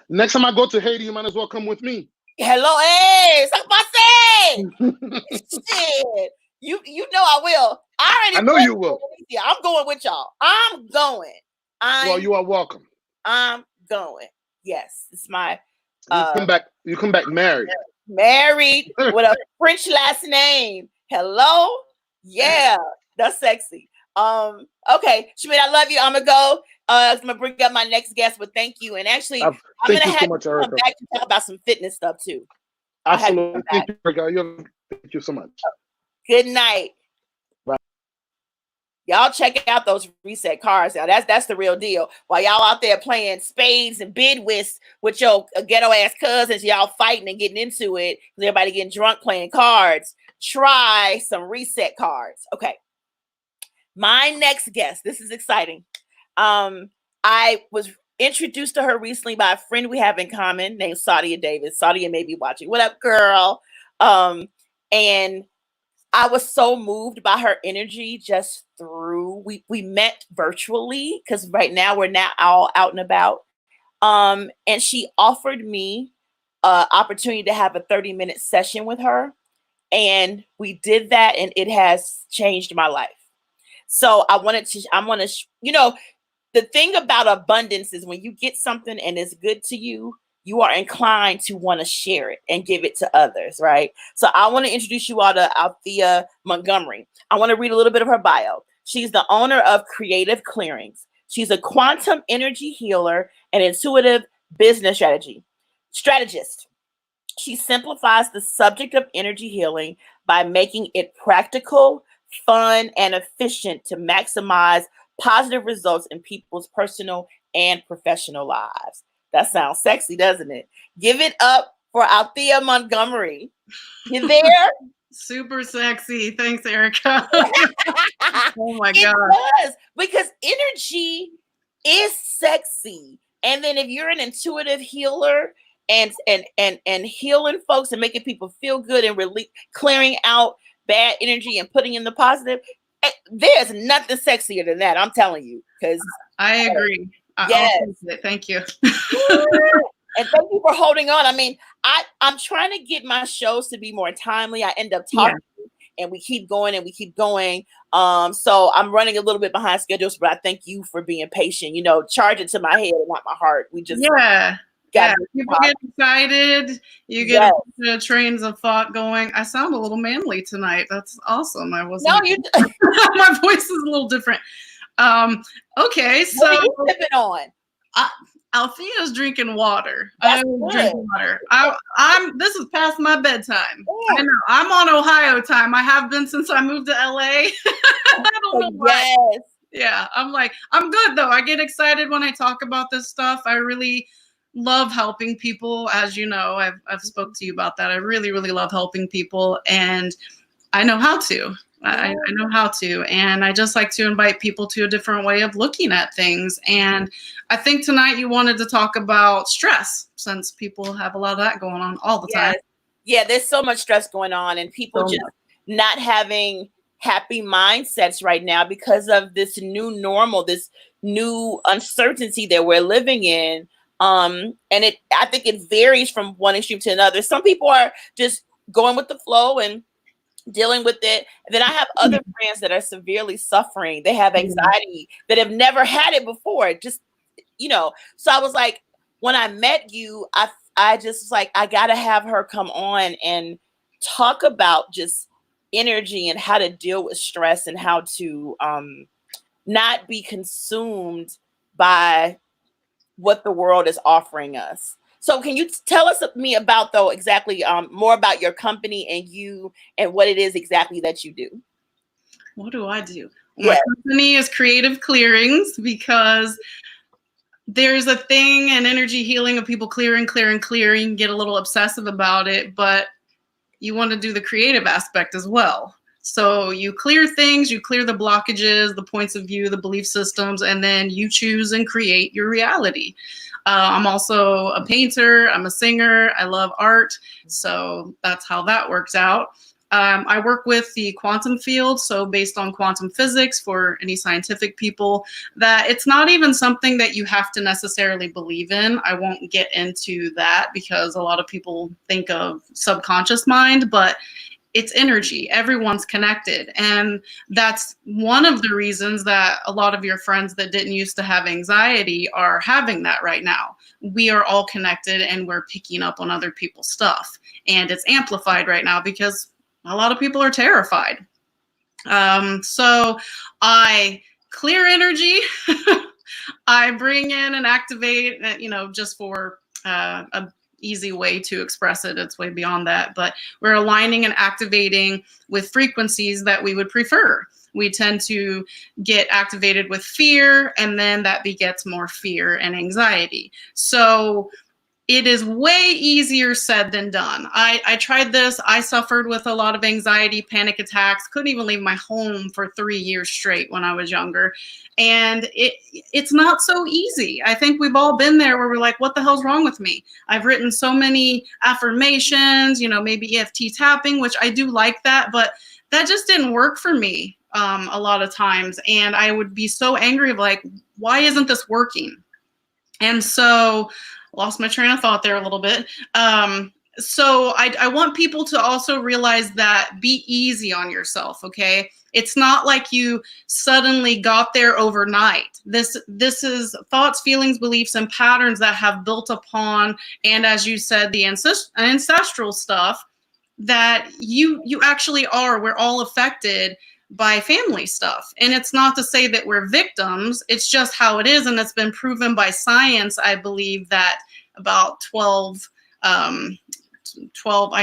next time I go to Haiti, you might as well come with me. Hello, hey, shit. You know I will. I know you will. Yeah, I'm going with y'all. I'm going. Well, you are welcome. I'm going. Yes, it's my. You come back married. Married with a French last name. Hello, yeah, that's sexy. Okay, Schmidt, I love you. I'm gonna go. I'm gonna bring up my next guest, but thank you. And actually, I'm gonna have you come back to talk about some fitness stuff too. Absolutely. Thank you, Erica. Thank you so much. Good night. Bye. Y'all check out those reset cards. Now that's the real deal. While y'all out there playing spades and bid whist with your ghetto ass cousins, y'all fighting and getting into it. Everybody getting drunk playing cards. Try some reset cards. Okay. My next guest. This is exciting. I was introduced to her recently by a friend we have in common named Sadia Davis. Sadia may be watching. What up, girl? And I was so moved by her energy just through. We met virtually because right now we're all out and about. And she offered me an opportunity to have a 30-minute session with her. And we did that, and it has changed my life. So the thing about abundance is when you get something and it's good to you, you are inclined to want to share it and give it to others, right? So I want to introduce you all to Althea Montgomery. I want to read a little bit of her bio. She's the owner of Creative Clearings. She's a quantum energy healer and intuitive business strategist. She simplifies the subject of energy healing by making it practical, fun, and efficient to maximize positive results in people's personal and professional lives. That sounds sexy, doesn't it? Give it up for Althea Montgomery. You there? Super sexy. Thanks, Erica. Oh my God. It does, because energy is sexy. And then if you're an intuitive healer and healing folks and making people feel good and really clearing out bad energy and putting in the positive, there's nothing sexier than that. I'm telling you, because I agree. Yes. Thank you. And thank you for holding on. I mean, I'm trying to get my shows to be more timely. I end up talking and we keep going and we keep going. So I'm running a little bit behind schedules, but I thank you for being patient. Charge it to my head and not my heart. We just people get excited. You get the trains of thought going. I sound a little manly tonight. That's awesome. I wasn't. No, you. My voice is a little different. Okay, so what are you sipping on? Althea's drinking water. I'm drinking water. This is past my bedtime. I know. I'm on Ohio time. I have been since I moved to LA. I don't know why. Yes. Yeah, I'm good though. I get excited when I talk about this stuff. I really love helping people. As you know, I've spoke to you about that. I really, really love helping people, and I know how to. I know how to, and I just like to invite people to a different way of looking at things. And I think tonight you wanted to talk about stress, since people have a lot of that going on all the time. Yeah, there's so much stress going on, and people not having happy mindsets right now because of this new normal, this new uncertainty that we're living in. And I think it varies from one extreme to another. Some people are just going with the flow and dealing with it. And then I have other friends that are severely suffering. They have anxiety that have never had it before. Just, so I was like, when I met you, I just was like, I got to have her come on and talk about just energy and how to deal with stress and how to not be consumed by what the world is offering us. So can you tell me about, though, exactly more about your company and you and what it is exactly that you do? What do I do? My company is Creative Clearings, because there's a thing in energy healing of people clearing, get a little obsessive about it, but you want to do the creative aspect as well. So you clear things, you clear the blockages, the points of view, the belief systems, and then you choose and create your reality. I'm also a painter, I'm a singer, I love art, so that's how that works out. I work with the quantum field, so based on quantum physics for any scientific people, that it's not even something that you have to necessarily believe in. I won't get into that because a lot of people think of subconscious mind, but it's energy. Everyone's connected. And that's one of the reasons that a lot of your friends that didn't used to have anxiety are having that right now. We are all connected and we're picking up on other people's stuff. And it's amplified right now because a lot of people are terrified. So I clear energy. I bring in and activate, just for a easy way to express it. It's way beyond that, but we're aligning and activating with frequencies that we would prefer. We tend to get activated with fear, and then that begets more fear and anxiety. So it is way easier said than done. I tried this. I suffered with a lot of anxiety, panic attacks, couldn't even leave my home for 3 years straight when I was younger. And it's not so easy. I think we've all been there where we're like, what the hell's wrong with me? I've written so many affirmations, maybe EFT tapping, which I do like that, but that just didn't work for me a lot of times. And I would be so angry of like, why isn't this working? And so lost my train of thought there a little bit. So I want people to also realize that be easy on yourself, okay? It's not like you suddenly got there overnight. This is thoughts, feelings, beliefs, and patterns that have built upon, and as you said, the ancestral stuff that you actually are. We're all affected by family stuff. And it's not to say that we're victims. It's just how it is. And it's been proven by science, I believe, that about 12, I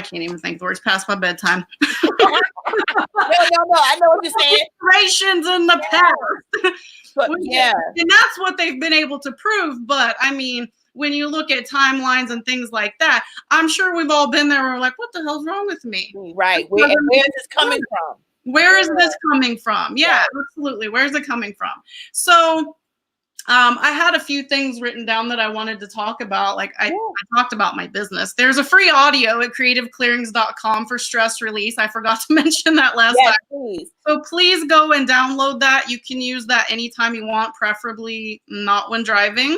can't even think the words, past my bedtime. No, I know what you're saying. Generations in the past. But, yeah. And that's what they've been able to prove. But I mean, when you look at timelines and things like that, I'm sure we've all been there where we're like, what the hell's wrong with me? Right. Where is this coming from? Where is this coming from? Yeah, absolutely. Where's it coming from? So I had a few things written down that I wanted to talk about. Like I talked about my business. There's a free audio at creativeclearings.com for stress release. I forgot to mention that last time. Please. So please go and download that. You can use that anytime you want, preferably not when driving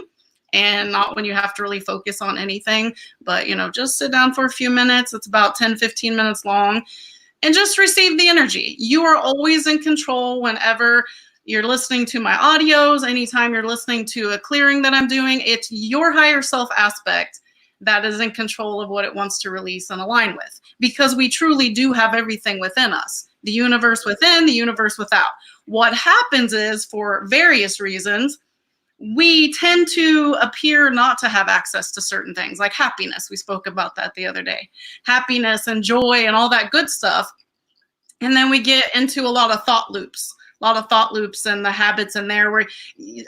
and not when you have to really focus on anything. But, just sit down for a few minutes. It's about 10, 15 minutes long. And just receive the energy. You are always in control whenever you're listening to my audios, anytime you're listening to a clearing that I'm doing. It's your higher self aspect that is in control of what it wants to release and align with. Because we truly do have everything within us. The universe within, the universe without. What happens is, for various reasons, we tend to appear not to have access to certain things, like happiness. We spoke about that the other day. Happiness and joy and all that good stuff. And then we get into a lot of thought loops and the habits in there where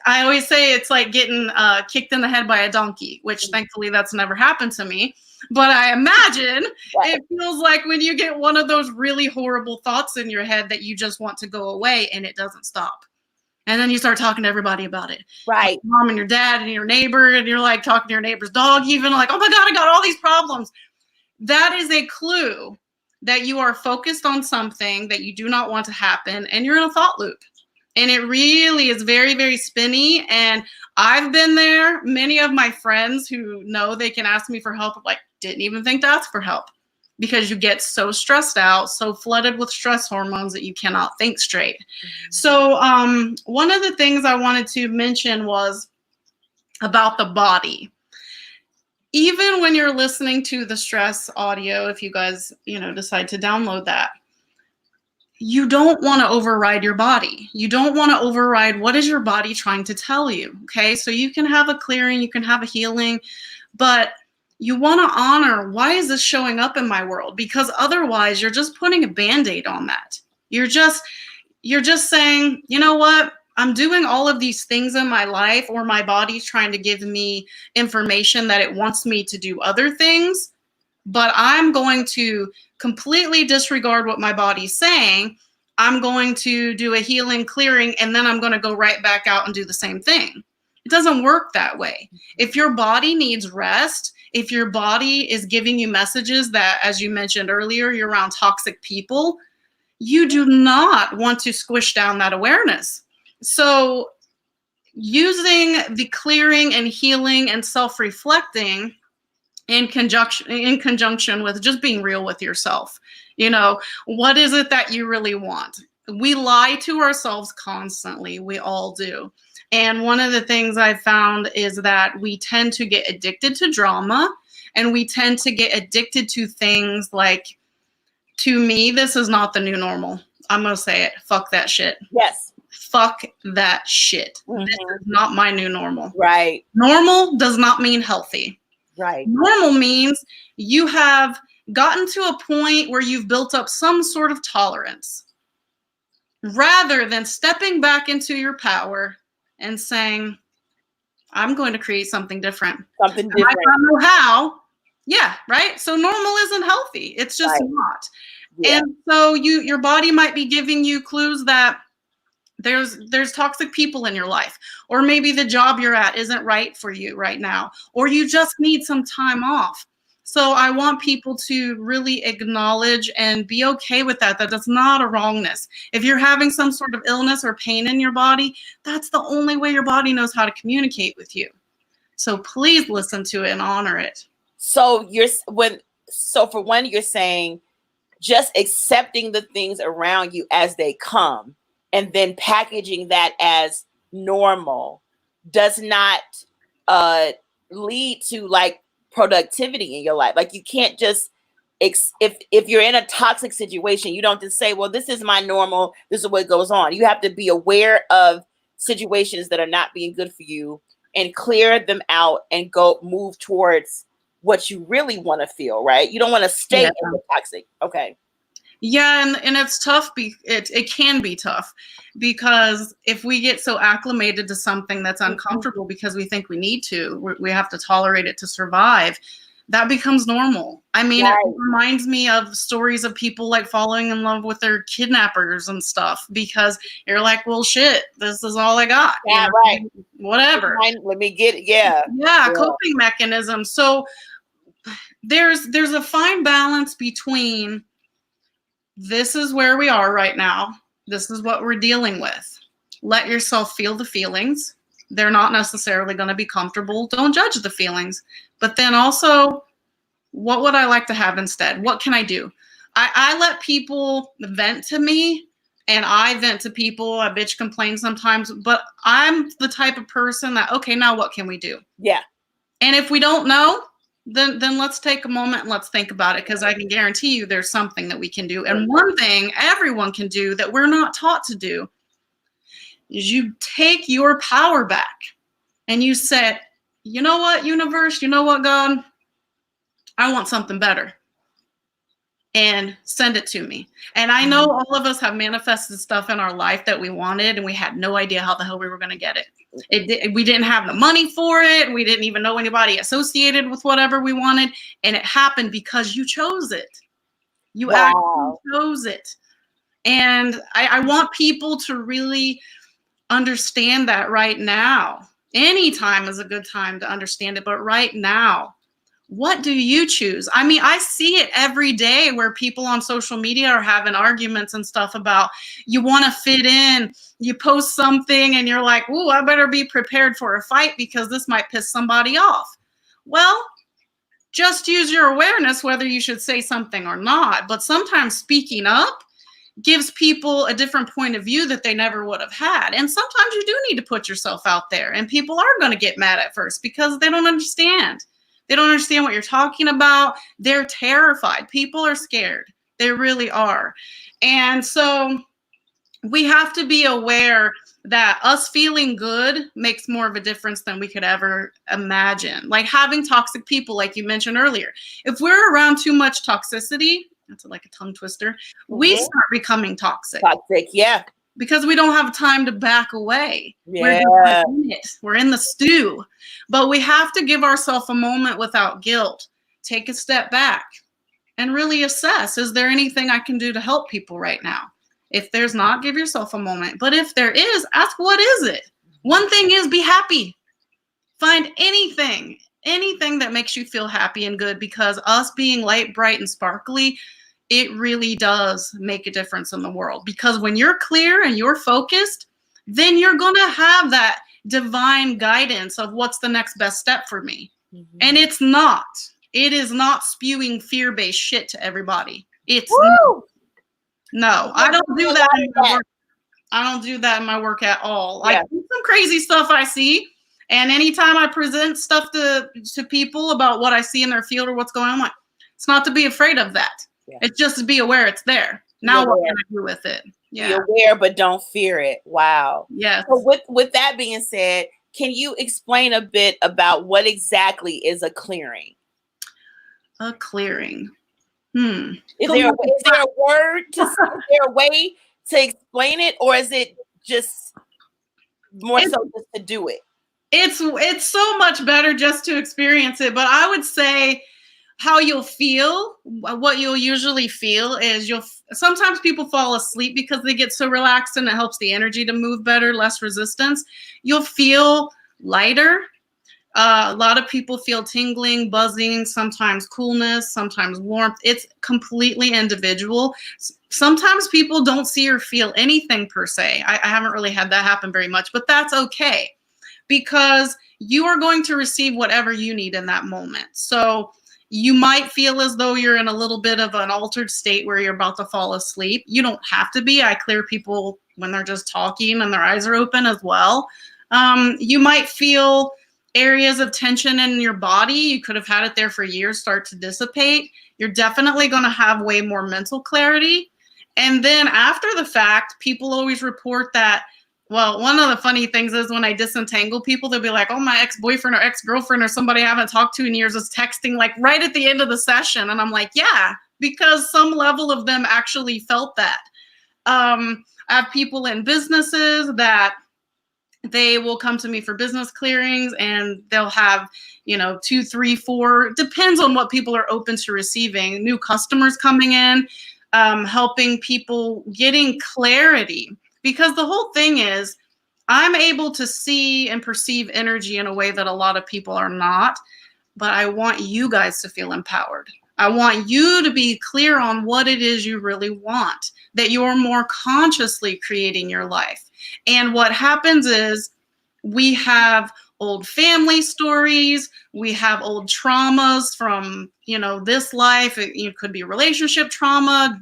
I always say it's like getting kicked in the head by a donkey, which thankfully that's never happened to me. But I imagine it feels like when you get one of those really horrible thoughts in your head that you just want to go away and it doesn't stop. And then you start talking to everybody about it. Right. Your mom and your dad and your neighbor, and you're like talking to your neighbor's dog, even like, oh my God, I got all these problems. That is a clue that you are focused on something that you do not want to happen, and you're in a thought loop. And it really is very, very spinny. And I've been there. Many of my friends who know they can ask me for help, like, didn't even think to ask for help because you get so stressed out, so flooded with stress hormones that you cannot think straight. Mm-hmm. So one of the things I wanted to mention was about the body. Even when you're listening to the stress audio, if you guys, decide to download that, you don't want to override your body. You don't want to override what is your body trying to tell you, okay? So you can have a clearing, you can have a healing, but you want to honor, why is this showing up in my world? Because otherwise you're just putting a Band-Aid on that. You're just saying, you know what? I'm doing all of these things in my life, or my body's trying to give me information that it wants me to do other things, but I'm going to completely disregard what my body's saying I'm going to do a healing clearing, and then I'm going to go right back out and do the same thing. It doesn't work that way. If your body needs rest, if your body is giving you messages that, as you mentioned earlier, you're around toxic people, you do not want to squish down that awareness. So using the clearing and healing and self-reflecting in conjunction with just being real with yourself. You know, what is it that you really want? We lie to ourselves constantly. We all do. And one of the things I've found is that we tend to get addicted to drama, and we tend to get addicted to things like, to me, this is not the new normal. I'm going to say it. Fuck that shit. Yes. Fuck that shit. This is not my new normal. Right. Normal does not mean healthy. Right. Normal means you have gotten to a point where you've built up some sort of tolerance, rather than stepping back into your power and saying, I'm going to create something different. Something different. I don't know how. Yeah, right? So normal isn't healthy. It's just not. Yeah. And so your body might be giving you clues that there's toxic people in your life, or maybe the job you're at isn't right for you right now, or you just need some time off. So I want people to really acknowledge and be okay with that that's not a wrongness. If you're having some sort of illness or pain in your body, that's the only way your body knows how to communicate with you. So please listen to it and honor it. So for one, you're saying just accepting the things around you as they come, and then packaging that as normal does not lead to like productivity in your life. Like you can't just, if you're in a toxic situation, you don't just say, well, this is my normal, this is what goes on. You have to be aware of situations that are not being good for you and clear them out and go move towards what you really want to feel, right? You don't want to stay in the toxic. Okay. Yeah, and it's tough. It can be tough, because if we get so acclimated to something that's uncomfortable because we think we need to, we have to tolerate it to survive, that becomes normal. I mean, It reminds me of stories of people like falling in love with their kidnappers and stuff, because you're like, well, shit, this is all I got. Yeah, right. Whatever. Let me get it. Yeah. Yeah, coping mechanism. So there's a fine balance between, this is where we are right now. This is what we're dealing with. Let yourself feel the feelings. They're not necessarily going to be comfortable. Don't judge the feelings. But then also, what would I like to have instead? What can I do? I let people vent to me, and I vent to people. I bitch complain sometimes, but I'm the type of person that, okay, now what can we do? Yeah. And if we don't know, then let's take a moment and let's think about it, because I can guarantee you there's something that we can do. And one thing everyone can do that we're not taught to do is you take your power back and you say, you know what, universe, you know what, God, I want something better. And send it to me. And I know all of us have manifested stuff in our life that we wanted, and we had no idea how the hell we were going to get it. We didn't have the money for it. We didn't even know anybody associated with whatever we wanted. And it happened because you chose it. You actually chose it. And I want people to really understand that right now. Any time is a good time to understand it, but right now, what do you choose? I mean, I see it every day where people on social media are having arguments and stuff about, you want to fit in, you post something and you're like, ooh, I better be prepared for a fight because this might piss somebody off. Well, just use your awareness whether you should say something or not. But sometimes speaking up gives people a different point of view that they never would have had. And sometimes you do need to put yourself out there, and people are going to get mad at first because they don't understand. They don't understand what you're talking about. They're terrified. People are scared. They really are. And so we have to be aware that us feeling good makes more of a difference than we could ever imagine. Like having toxic people, like you mentioned earlier. If we're around too much toxicity, that's like a tongue twister, we start becoming toxic. Toxic, yeah. Because we don't have time to back away. Yeah. We're in the stew. But we have to give ourselves a moment without guilt. Take a step back and really assess, is there anything I can do to help people right now? If there's not, give yourself a moment. But if there is, ask what is it? One thing is be happy. Find anything that makes you feel happy and good, because us being light, bright, and sparkly, it really does make a difference in the world. Because when you're clear and you're focused, then you're going to have that divine guidance of what's the next best step for me. Mm-hmm. And it is not spewing fear-based shit to everybody. It's no, I don't do that in my work. I don't do that in my work at all. Like some crazy stuff I see. And anytime I present stuff to people about what I see in their field or what's going on, I'm like, it's not to be afraid of that. Yeah. It's just to be aware it's there. Now what can I do with it? Yeah. Be aware, but don't fear it. Wow. Yes. So with that being said, can you explain a bit about what exactly is a clearing? A clearing. Is there a word to is there a way to explain it, or is it just more so just to do it? It's so much better just to experience it. But I would say how you'll feel, what you'll usually feel is sometimes people fall asleep because they get so relaxed, and it helps the energy to move better, less resistance. You'll feel lighter. A lot of people feel tingling, buzzing, sometimes coolness, sometimes warmth. It's completely individual. Sometimes people don't see or feel anything per se. I haven't really had that happen very much, but that's okay, because you are going to receive whatever you need in that moment. So you might feel as though you're in a little bit of an altered state where you're about to fall asleep. You don't have to be. I clear people when they're just talking and their eyes are open as well. You might feel areas of tension in your body. You could have had it there for years start to dissipate. You're definitely going to have way more mental clarity. And then after the fact, people always report that, well, one of the funny things is when I disentangle people, they'll be like, oh, my ex-boyfriend or ex-girlfriend or somebody I haven't talked to in years is texting like right at the end of the session. And I'm like, yeah, because some level of them actually felt that. I have people in businesses that they will come to me for business clearings, and they'll have, 2, 3, 4, depends on what people are open to receiving, new customers coming in, helping people getting clarity. Because the whole thing is, I'm able to see and perceive energy in a way that a lot of people are not, but I want you guys to feel empowered. I want you to be clear on what it is you really want, that you're more consciously creating your life. And what happens is we have old family stories, we have old traumas from, this life. It could be relationship trauma,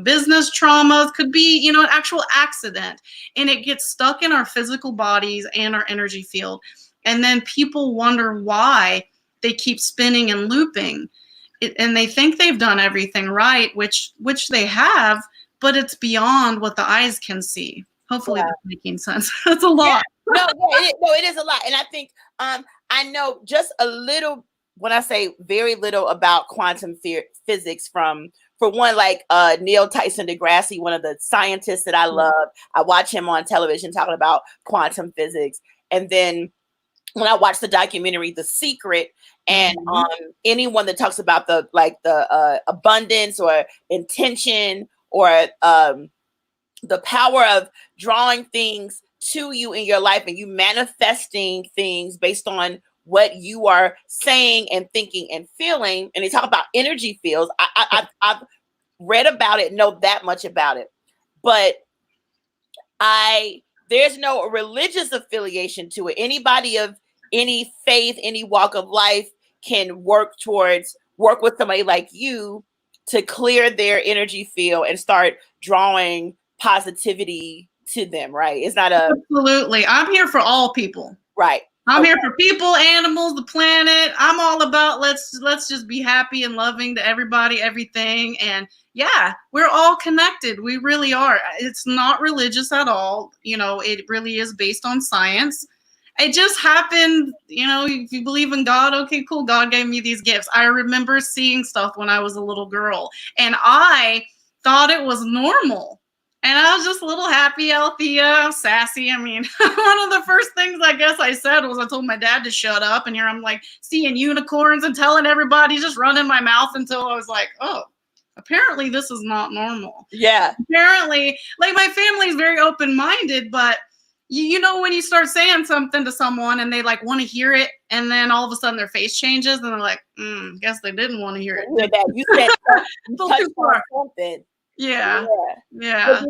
business traumas, could be, an actual accident, and it gets stuck in our physical bodies and our energy field. And then people wonder why they keep spinning and looping, and they think they've done everything right, which they have, but it's beyond what the eyes can see. Hopefully that's making sense. That's a lot. Yeah. It is a lot. And I think I know just a little, when I say very little, about quantum physics for one, like Neil Tyson deGrasse, one of the scientists that I love. I watch him on television talking about quantum physics. And then when I watch the documentary The Secret, and anyone that talks about the abundance or intention or the power of drawing things to you in your life, and you manifesting things based on what you are saying and thinking and feeling. And they talk about energy fields. I've read about it, know that much about it, but there's no religious affiliation to it. Anybody of any faith, any walk of life can work with somebody like you to clear their energy field and start drawing positivity to them, right? It's not absolutely. I'm here for all people. Right. I'm here for people, animals, the planet. I'm all about let's just be happy and loving to everybody, everything. And yeah, we're all connected. We really are. It's not religious at all. It really is based on science. It just happened, if you believe in God, okay, cool. God gave me these gifts. I remember seeing stuff when I was a little girl, and I thought it was normal. And I was just a little happy, Althea, sassy. I mean, one of the first things I guess I said was I told my dad to shut up. And here I'm like seeing unicorns and telling everybody, just running my mouth until I was like, oh, apparently this is not normal. Yeah. Apparently, like, my family is very open-minded, but you know, when you start saying something to someone and they like want to hear it, and then all of a sudden their face changes and they're like, guess they didn't want to hear it. Hear that. You said you Go touched too far. on something. Yeah. But Yeah.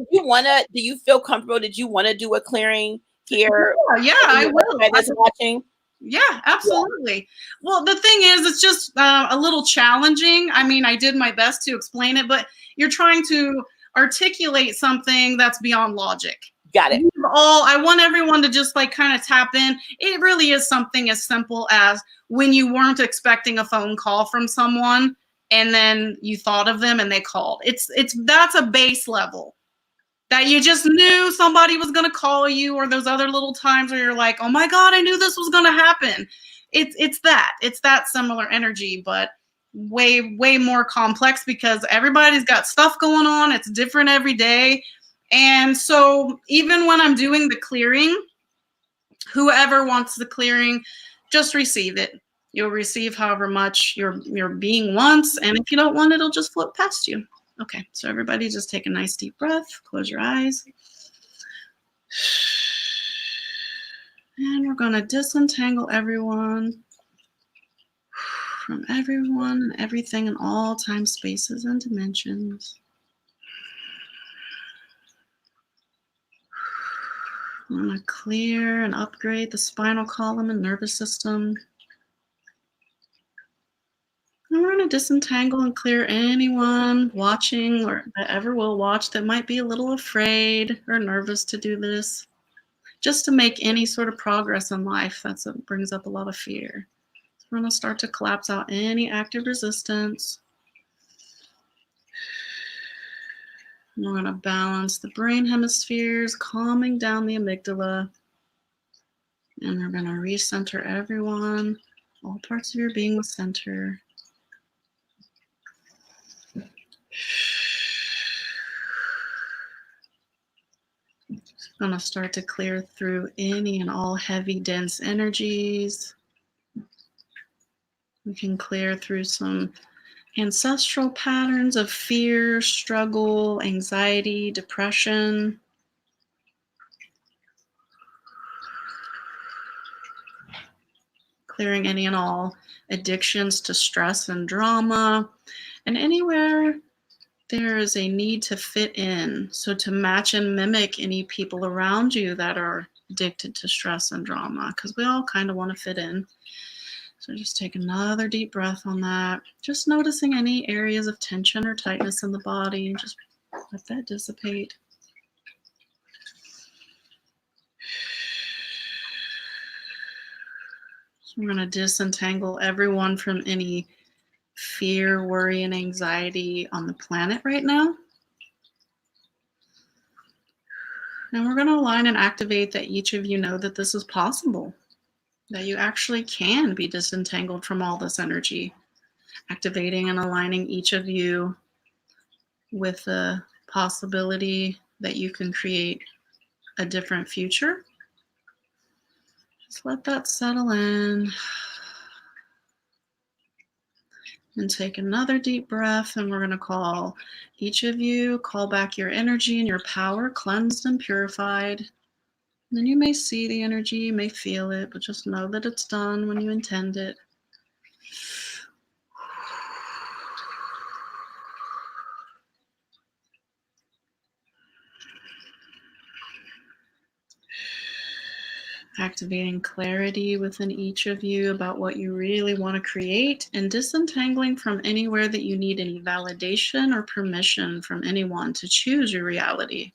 do you feel comfortable? Did you want to do a clearing here? Yeah, I will. That's watching. Yeah, absolutely. Well, the thing is, it's just a little challenging. I mean, I did my best to explain it, but you're trying to articulate something that's beyond logic. Got it. I want everyone to just like kind of tap in. It really is something as simple as when you weren't expecting a phone call from someone and then you thought of them and they called. That's a base level. That you just knew somebody was going to call you, or those other little times where you're like, oh my God, I knew this was going to happen. It's that similar energy, but way, way more complex because everybody's got stuff going on. It's different every day. And so even when I'm doing the clearing, whoever wants the clearing, just receive it. You'll receive however much your being wants. And if you don't want it, it'll just float past you. Okay, so everybody just take a nice deep breath, close your eyes. And we're going to disentangle everyone from everyone and everything in all time, spaces, and dimensions. I'm going to clear and upgrade the spinal column and nervous system. And we're going to disentangle and clear anyone watching or that ever will watch that might be a little afraid or nervous to do this. Just to make any sort of progress in life, that's what brings up a lot of fear. So we're going to start to collapse out any active resistance. And we're going to balance the brain hemispheres, calming down the amygdala. And we're going to recenter everyone, all parts of your being with center. I'm going to start to clear through any and all heavy, dense energies. We can clear through some ancestral patterns of fear, struggle, anxiety, depression. Clearing any and all addictions to stress and drama, and anywhere there is a need to fit in. So to match and mimic any people around you that are addicted to stress and drama, because we all kind of want to fit in. So just take another deep breath on that. Just noticing any areas of tension or tightness in the body. Just let that dissipate. So we're going to disentangle everyone from any fear, worry, and anxiety on the planet right now. And we're going to align and activate that each of you know that this is possible, that you actually can be disentangled from all this energy, activating and aligning each of you with the possibility that you can create a different future. Just let that settle in. And take another deep breath, and we're going to call each of you, call back your energy and your power, cleansed and purified. And then you may see the energy, you may feel it, but just know that it's done when you intend it. Activating clarity within each of you about what you really want to create, and disentangling from anywhere that you need any validation or permission from anyone to choose your reality.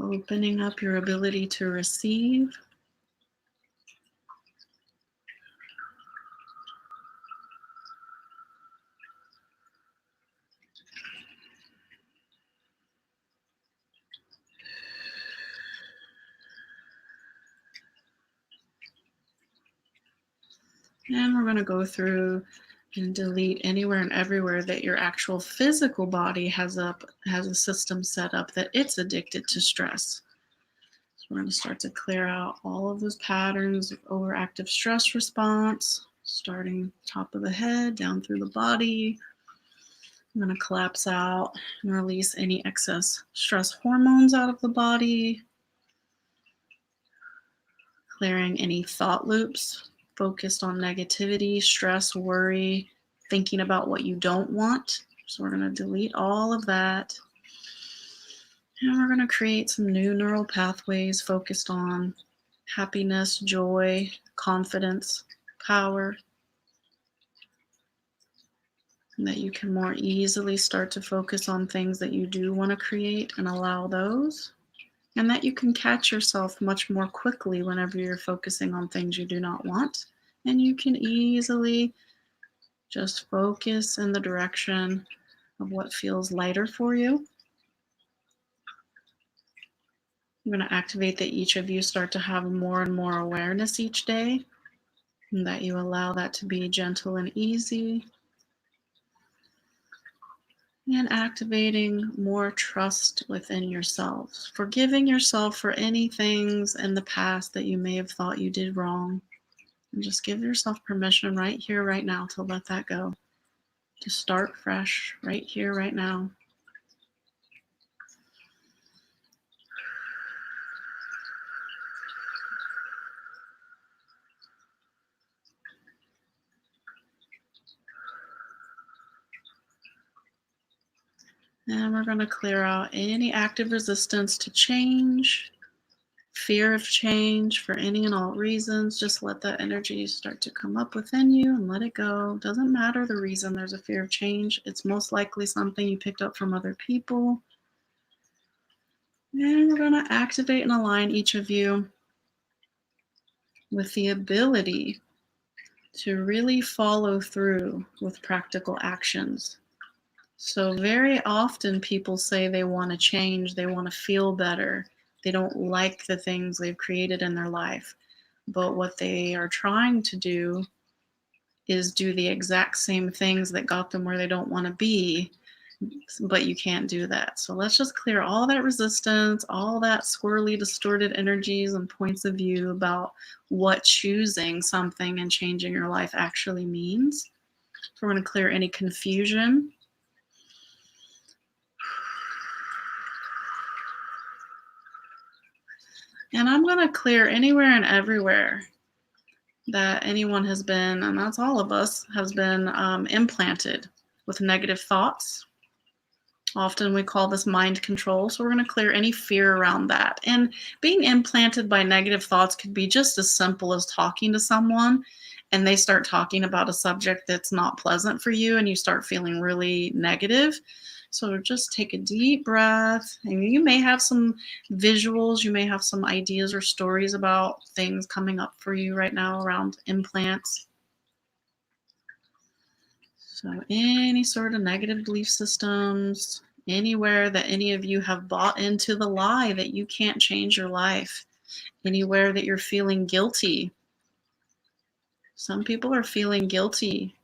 Opening up your ability to receive. And we're going to go through and delete anywhere and everywhere that your actual physical body has a system set up that it's addicted to stress. So We're going to start to clear out all of those patterns of overactive stress response, starting top of the head, down through the body. I'm going to collapse out and release any excess stress hormones out of the body, clearing any thought loops focused on negativity, stress, worry, thinking about what you don't want. So we're going to delete all of that. And we're going to create some new neural pathways focused on happiness, joy, confidence, power, and that you can more easily start to focus on things that you do want to create and allow those. And that you can catch yourself much more quickly whenever you're focusing on things you do not want. And you can easily just focus in the direction of what feels lighter for you. I'm going to activate that each of you start to have more and more awareness each day, and that you allow that to be gentle and easy. And activating more trust within yourselves, forgiving yourself for any things in the past that you may have thought you did wrong. And just give yourself permission right here, right now, to let that go, to start fresh right here, right now. And we're going to clear out any active resistance to change, fear of change for any and all reasons. Just let that energy start to come up within you and let it go. Doesn't matter the reason there's a fear of change. It's most likely something you picked up from other people. And we're going to activate and align each of you with the ability to really follow through with practical actions. So very often people say they want to change, they want to feel better, they don't like the things they've created in their life. But what they are trying to do is do the exact same things that got them where they don't want to be, but you can't do that. So let's just clear all that resistance, all that squirrely, distorted energies and points of view about what choosing something and changing your life actually means. So we're going to clear any confusion. And I'm going to clear anywhere and everywhere that anyone has been, and that's all of us, has been implanted with negative thoughts. Often we call this mind control. So we're going to clear any fear around that. And being implanted by negative thoughts could be just as simple as talking to someone and they start talking about a subject that's not pleasant for you and you start feeling really negative. So just take a deep breath. And you may have some visuals, you may have some ideas or stories about things coming up for you right now around implants. So any sort of negative belief systems, anywhere that any of you have bought into the lie that you can't change your life, anywhere that you're feeling guilty. Some people are feeling guilty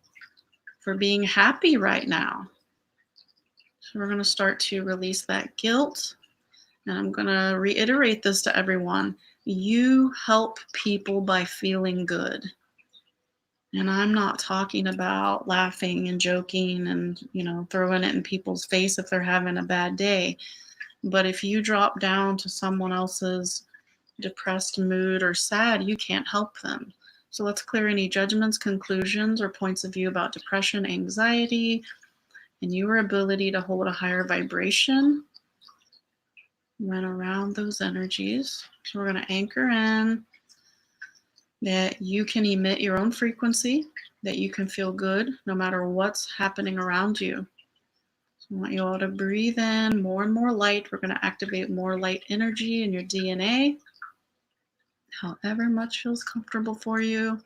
for being happy right now. So we're going to start to release that guilt. And I'm going to reiterate this to everyone. You help people by feeling good. And I'm not talking about laughing and joking and, throwing it in people's face if they're having a bad day. But if you drop down to someone else's depressed mood or sad, you can't help them. So let's clear any judgments, conclusions, or points of view about depression, anxiety, and your ability to hold a higher vibration when around those energies. So we're going to anchor in that you can emit your own frequency, that you can feel good no matter what's happening around you. So I want you all to breathe in more and more light. We're going to activate more light energy in your DNA, however much feels comfortable for you.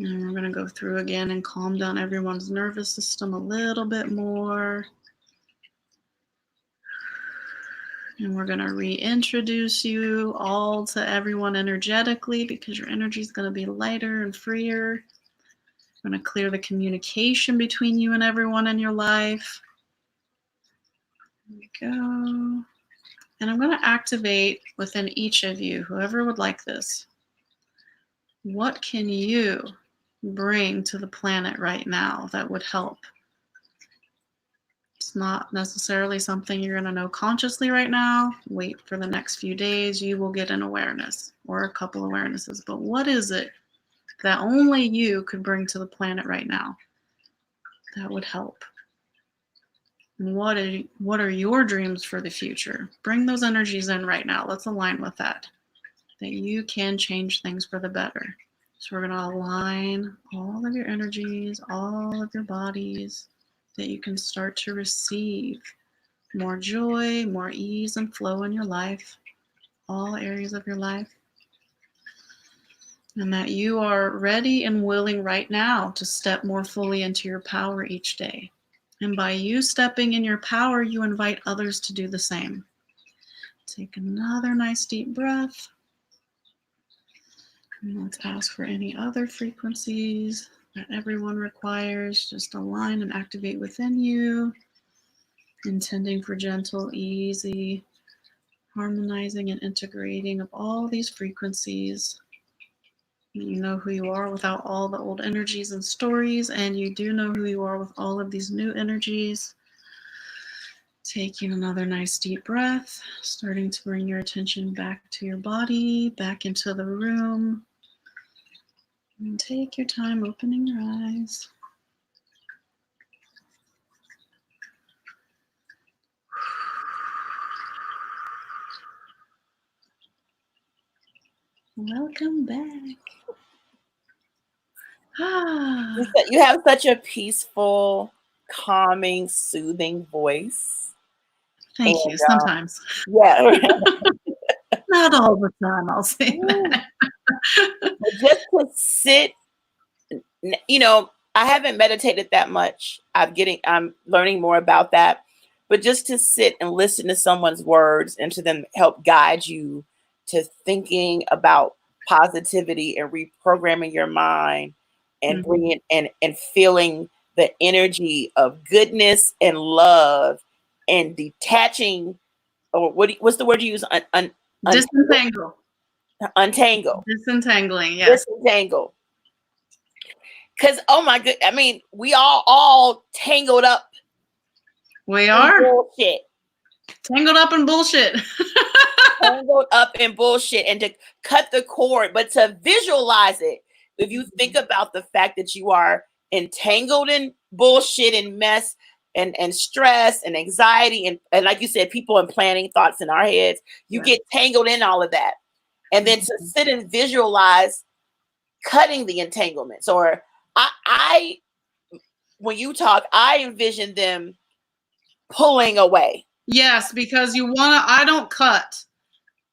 And we're going to go through again and calm down everyone's nervous system a little bit more. And we're going to reintroduce you all to everyone energetically because your energy is going to be lighter and freer. I'm going to clear the communication between you and everyone in your life. There we go. And I'm going to activate within each of you, whoever would like this. What can you bring to the planet right now that would help? It's not necessarily something you're going to know consciously right now. Wait for the next few days. You will get an awareness or a couple awarenesses. But what is it that only you could bring to the planet right now that would help? And what are your dreams for the future? Bring those energies in right now. Let's align with that you can change things for the better. So we're going to align all of your energies, all of your bodies, that you can start to receive more joy, more ease and flow in your life, all areas of your life. And that you are ready and willing right now to step more fully into your power each day. And by you stepping in your power, you invite others to do the same. Take another nice deep breath. And let's ask for any other frequencies that everyone requires. Just align and activate within you, intending for gentle, easy, harmonizing and integrating of all these frequencies. You know who you are without all the old energies and stories, and you do know who you are with all of these new energies. Taking another nice deep breath, starting to bring your attention back to your body, back into the room. And take your time opening your eyes. Welcome back. You have such a peaceful, calming, soothing voice. Thank you. Sometimes. Yeah. Not all the time, I'll say that. Just to sit, you know, I haven't meditated that much. I'm learning more about that. But just to sit and listen to someone's words and to them help guide you to thinking about positivity and reprogramming your mind and bringing and feeling the energy of goodness and love and detaching, or what's the word you use? Disentangle. Untangle. Disentangling, yes. Disentangle. Because, oh my God, I mean, we all tangled up. We are. Bullshit. Tangled up in bullshit. Tangled up in bullshit, and to cut the cord, but to visualize it. If you think about the fact that you are entangled in bullshit and mess and stress and anxiety and like you said, people and planning thoughts in our heads, you get tangled in all of that. And then to sit and visualize cutting the entanglements, or I when you talk, I envision them pulling away. Yes, because I don't cut.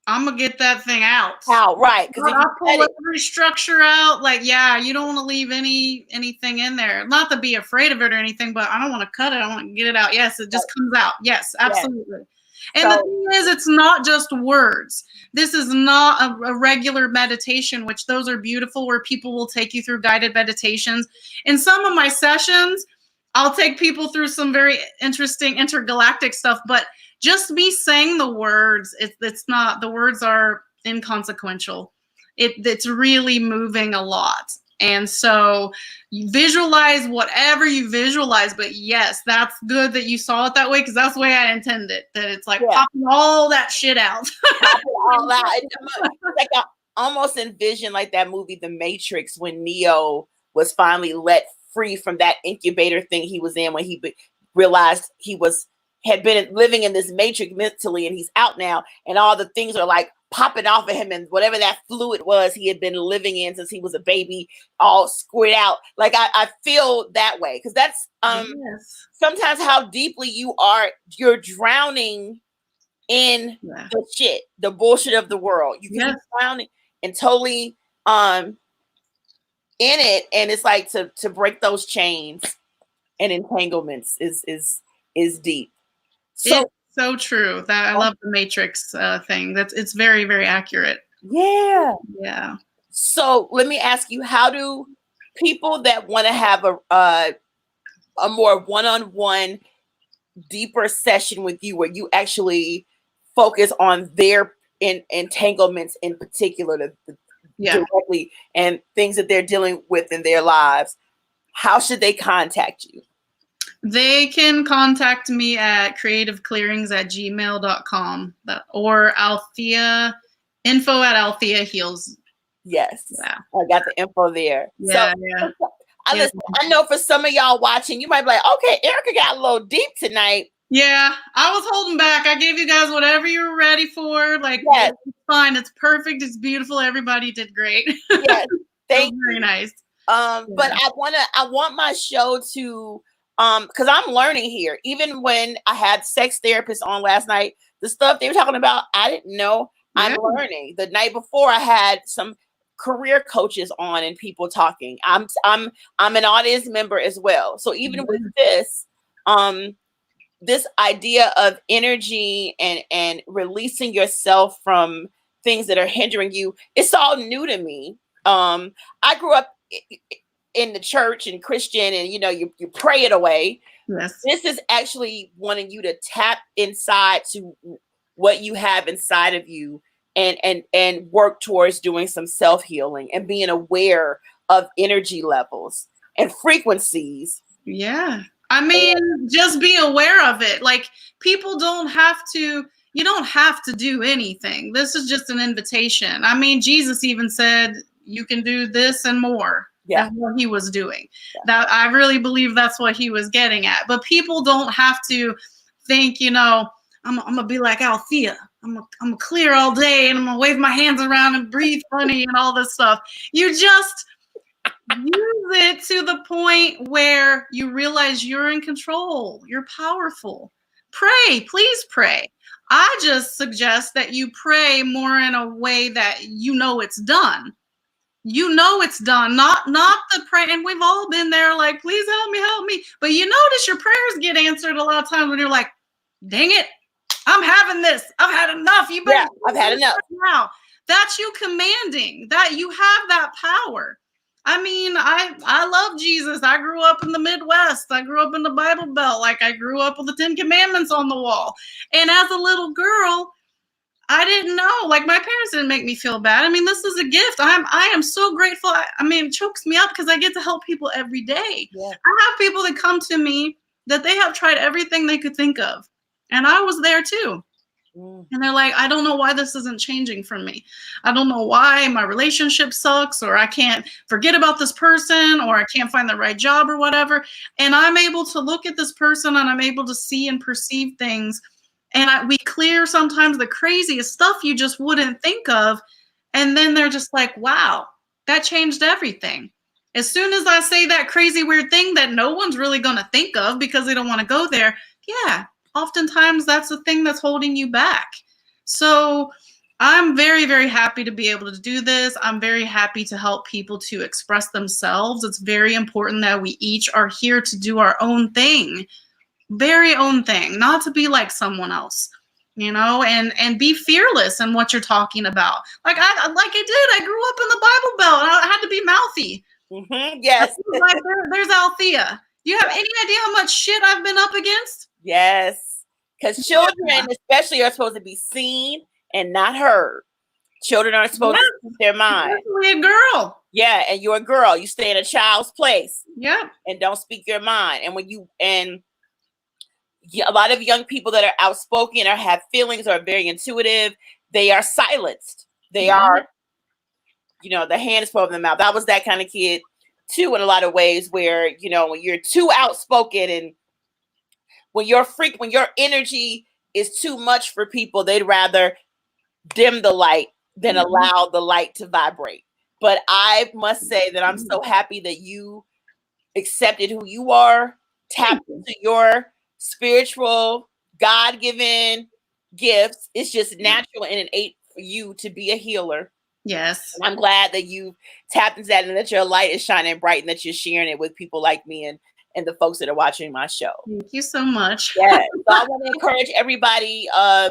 I'm gonna get that thing out. Right. Because I pull every structure out. Like, you don't want to leave anything in there. Not to be afraid of it or anything, but I don't want to cut it. I want to get it out. Yes, it just comes out. Yes, absolutely. Yes. And the thing is, it's not just words. This is not a regular meditation, which those are beautiful, where people will take you through guided meditations. In some of my sessions, I'll take people through some very interesting intergalactic stuff, but just me saying the words, it's not, the words are inconsequential. It's really moving a lot. And so you visualize whatever you visualize, but yes, that's good that you saw it that way, because that's the way I intend it, that it's like popping all that shit out. Popping all out. Like I almost envision like that movie, The Matrix, when Neo was finally let free from that incubator thing he was in, when he realized he had been living in this matrix mentally, and he's out now, and all the things are like popping off of him, and whatever that fluid was he had been living in since he was a baby, all squirt out. Like I feel that way, because that's sometimes how deeply you're drowning in the shit, the bullshit of the world. You can be drowning and totally in it, and it's like to break those chains and entanglements is deep. So it's so true. That I love the Matrix thing. It's very, very accurate. Yeah. Yeah. So let me ask you, how do people that want to have a more one-on-one, deeper session with you, where you actually focus on their entanglements in particular, directly, and things that they're dealing with in their lives, how should they contact you? They can contact me at creativeclearings@gmail.com or Althea, info@Althea Heals. Yes. Yeah. I got the info there. Yeah, so, Listen, I know for some of y'all watching, you might be like, okay, Erica got a little deep tonight. Yeah, I was holding back. I gave you guys whatever you were ready for. Like, yes. It's fine. It's perfect. It's beautiful. Everybody did great. Yes. Thank you. Very nice. But I want my show to, because I'm learning here. Even when I had sex therapists on last night, the stuff they were talking about, I didn't know. I'm learning. The night before, I had some career coaches on and people talking. I'm an audience member as well. So even with this, this idea of energy and releasing yourself from things that are hindering you, it's all new to me. I grew up in the church and Christian, and you pray it away. Yes. This is actually wanting you to tap inside to what you have inside of you and work towards doing some self-healing and being aware of energy levels and frequencies. Yeah. I mean, just be aware of it. Like, people don't have to, you don't have to do anything. This is just an invitation. I mean, Jesus even said, you can do this and more. Yeah. That's what he was doing. That, I really believe that's what he was getting at. But people don't have to think, I'm going to be like Althea. I'm gonna clear all day and I'm going to wave my hands around and breathe funny and all this stuff. You just use it to the point where you realize you're in control. You're powerful. Pray. Please pray. I just suggest that you pray more in a way that it's done. It's done, not the prayer. And we've all been there, like, please help me. But you notice your prayers get answered a lot of times when you're like, dang it, I'm having this. I've had enough. You better. Yeah, I've had enough. Now, that's you commanding that you have that power. I mean, I love Jesus. I grew up in the Midwest. I grew up in the Bible Belt. Like, I grew up with the 10 Commandments on the wall. And as a little girl, I didn't know. Like, my parents didn't make me feel bad. I mean, this is a gift. I am so grateful. I mean, it chokes me up because I get to help people every day. Yeah. I have people that come to me that they have tried everything they could think of. And I was there too. And they're like, I don't know why this isn't changing for me. I don't know why my relationship sucks, or I can't forget about this person, or I can't find the right job or whatever. And I'm able to look at this person and I'm able to see and perceive things. And we clear sometimes the craziest stuff you just wouldn't think of. And then they're just like, wow, that changed everything. As soon as I say that crazy, weird thing that no one's really going to think of because they don't want to go there. Yeah. Oftentimes that's the thing that's holding you back. So I'm very, very happy to be able to do this. I'm very happy to help people to express themselves. It's very important that we each are here to do our own thing, very own thing, not to be like someone else, and be fearless in what you're talking about. Like I did. I grew up in the Bible Belt and I had to be mouthy. Mm-hmm. Yes. Like, there's Althea. You have any idea how much shit I've been up against? Yes. Because children, especially, are supposed to be seen and not heard. Children are supposed to speak their mind. Especially a girl. Yeah, and you're a girl. You stay in a child's place. Yeah. And don't speak your mind. And a lot of young people that are outspoken or have feelings or are very intuitive, they are silenced. They are, the hand is put over the mouth. I was that kind of kid too, in a lot of ways, where, when you're too outspoken and when your energy is too much for people, they'd rather dim the light than allow the light to vibrate. But I must say that I'm so happy that you accepted who you are, tapped into your spiritual, God-given gifts. It's just natural and innate for you to be a healer. Yes. And I'm glad that you tapped into that and that your light is shining bright and that you're sharing it with people like me and the folks that are watching my show. Thank you so much. Yeah. So I want to encourage everybody,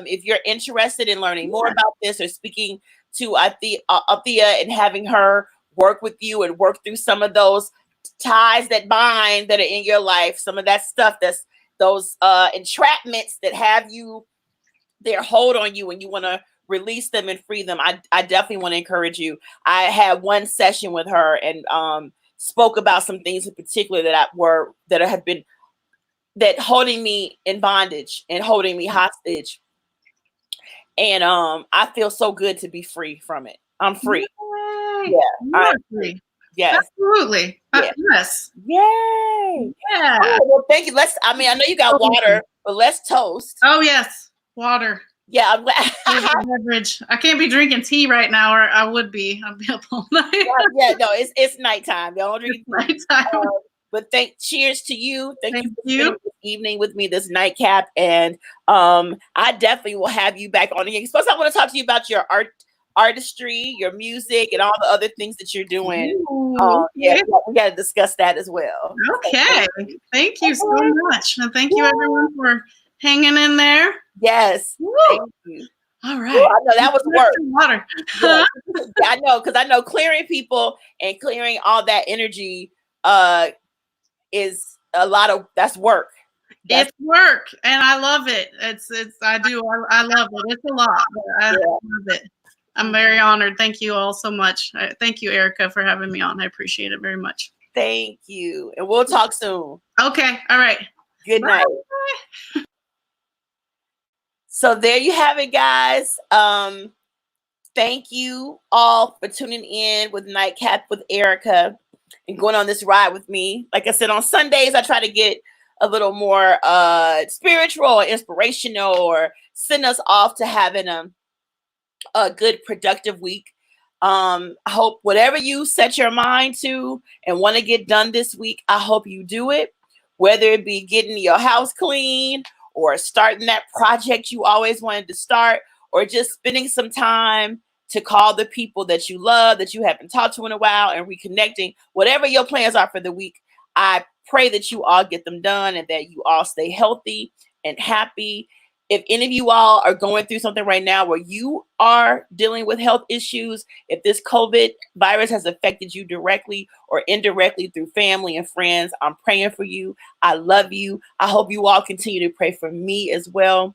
if you're interested in learning more about this or speaking to Althea and having her work with you and work through some of those ties that bind that are in your life, some of that stuff that's those entrapments that have you their hold on you and you want to release them and free them. I definitely want to encourage you. I had one session with her and spoke about some things in particular that have been holding me in bondage and holding me hostage. And I feel so good to be free from it. I'm free. Yay. Yeah. I'm free. Yes. Absolutely. Yeah. Yes. Yay. Yeah. Oh, well, thank you. I know you got water, but let's toast. Oh yes. Water. Yeah, I'm glad. Beverage. I can't be drinking tea right now, or I would be. I'd be up all night. Yeah, no, it's nighttime. Y'all drink nighttime. But cheers to you. Thank you for you. spending this evening with me, this nightcap. And I definitely will have you back on again. Suppose I want to talk to you about your artistry, your music, and all the other things that you're doing. Yeah, we got to discuss that as well. Okay. Thank you so much. And thank you everyone for hanging in there. Yes. Woo. Thank you. All right. Ooh, I know that was work. Water. Yeah, I know, because I know clearing people and clearing all that energy is that's work. It's work, and I love it. I love it. It's a lot, but I love it. I'm very honored. Thank you all so much. Thank you, Erica, for having me on. I appreciate it very much. Thank you, and we'll talk soon. Okay. All right. Good night. So there you have it, guys. Thank you all for tuning in with Nightcap with Erica and going on this ride with me. Like I said, on Sundays, I try to get a little more spiritual or inspirational, or send us off to having a good, productive week. I hope whatever you set your mind to and want to get done this week, I hope you do it, whether it be getting your house clean or starting that project you always wanted to start, or just spending some time to call the people that you love, that you haven't talked to in a while, and reconnecting. Whatever your plans are for the week, I pray that you all get them done and that you all stay healthy and happy. If any of you all are going through something right now where you are dealing with health issues, if this COVID virus has affected you directly or indirectly through family and friends, I'm praying for you. I love you. I hope you all continue to pray for me as well.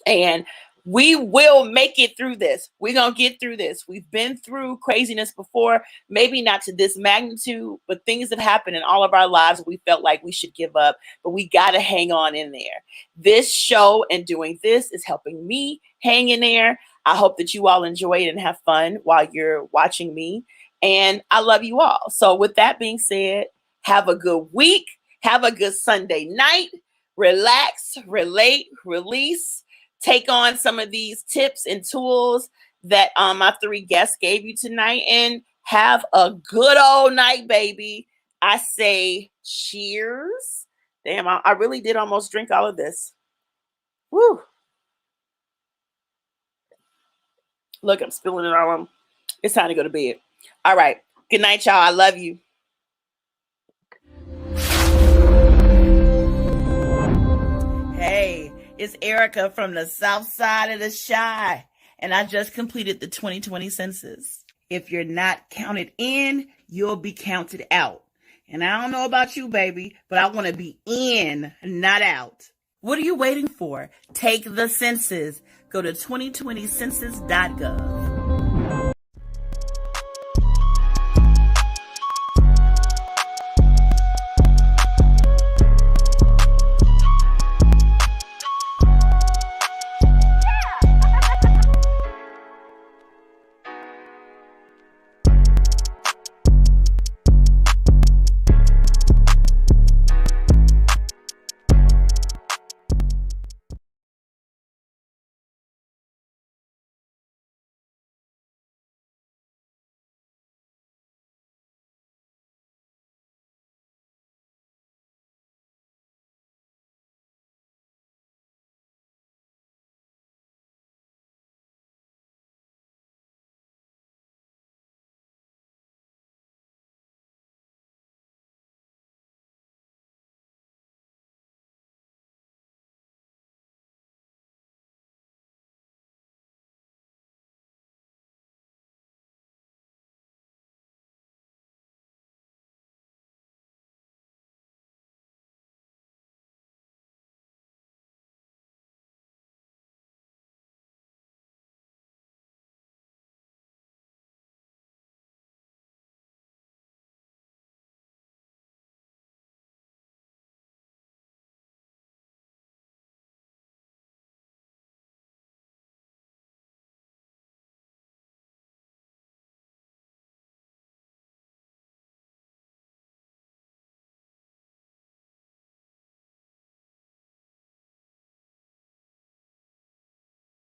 And we will make it through this. We're going to get through this. We've been through craziness before, maybe not to this magnitude, but things have happened in all of our lives. We felt like we should give up, but we got to hang on in there. This show and doing this is helping me hang in there. I hope that you all enjoy it and have fun while you're watching me. And I love you all. So with that being said, have a good week. Have a good Sunday night. Relax, relate, release. Take on some of these tips and tools that my three guests gave you tonight, and have a good old night, baby. I say cheers. Damn, I really did almost drink all of this. Woo. Look, I'm spilling it all on. It's time to go to bed. All right. Good night, y'all. I love you. Hey. It's Erica from the South Side of the Chi, and I just completed the 2020 census. If you're not counted in, you'll be counted out. And I don't know about you, baby, but I want to be in, not out. What are you waiting for? Take the census. Go to 2020census.gov.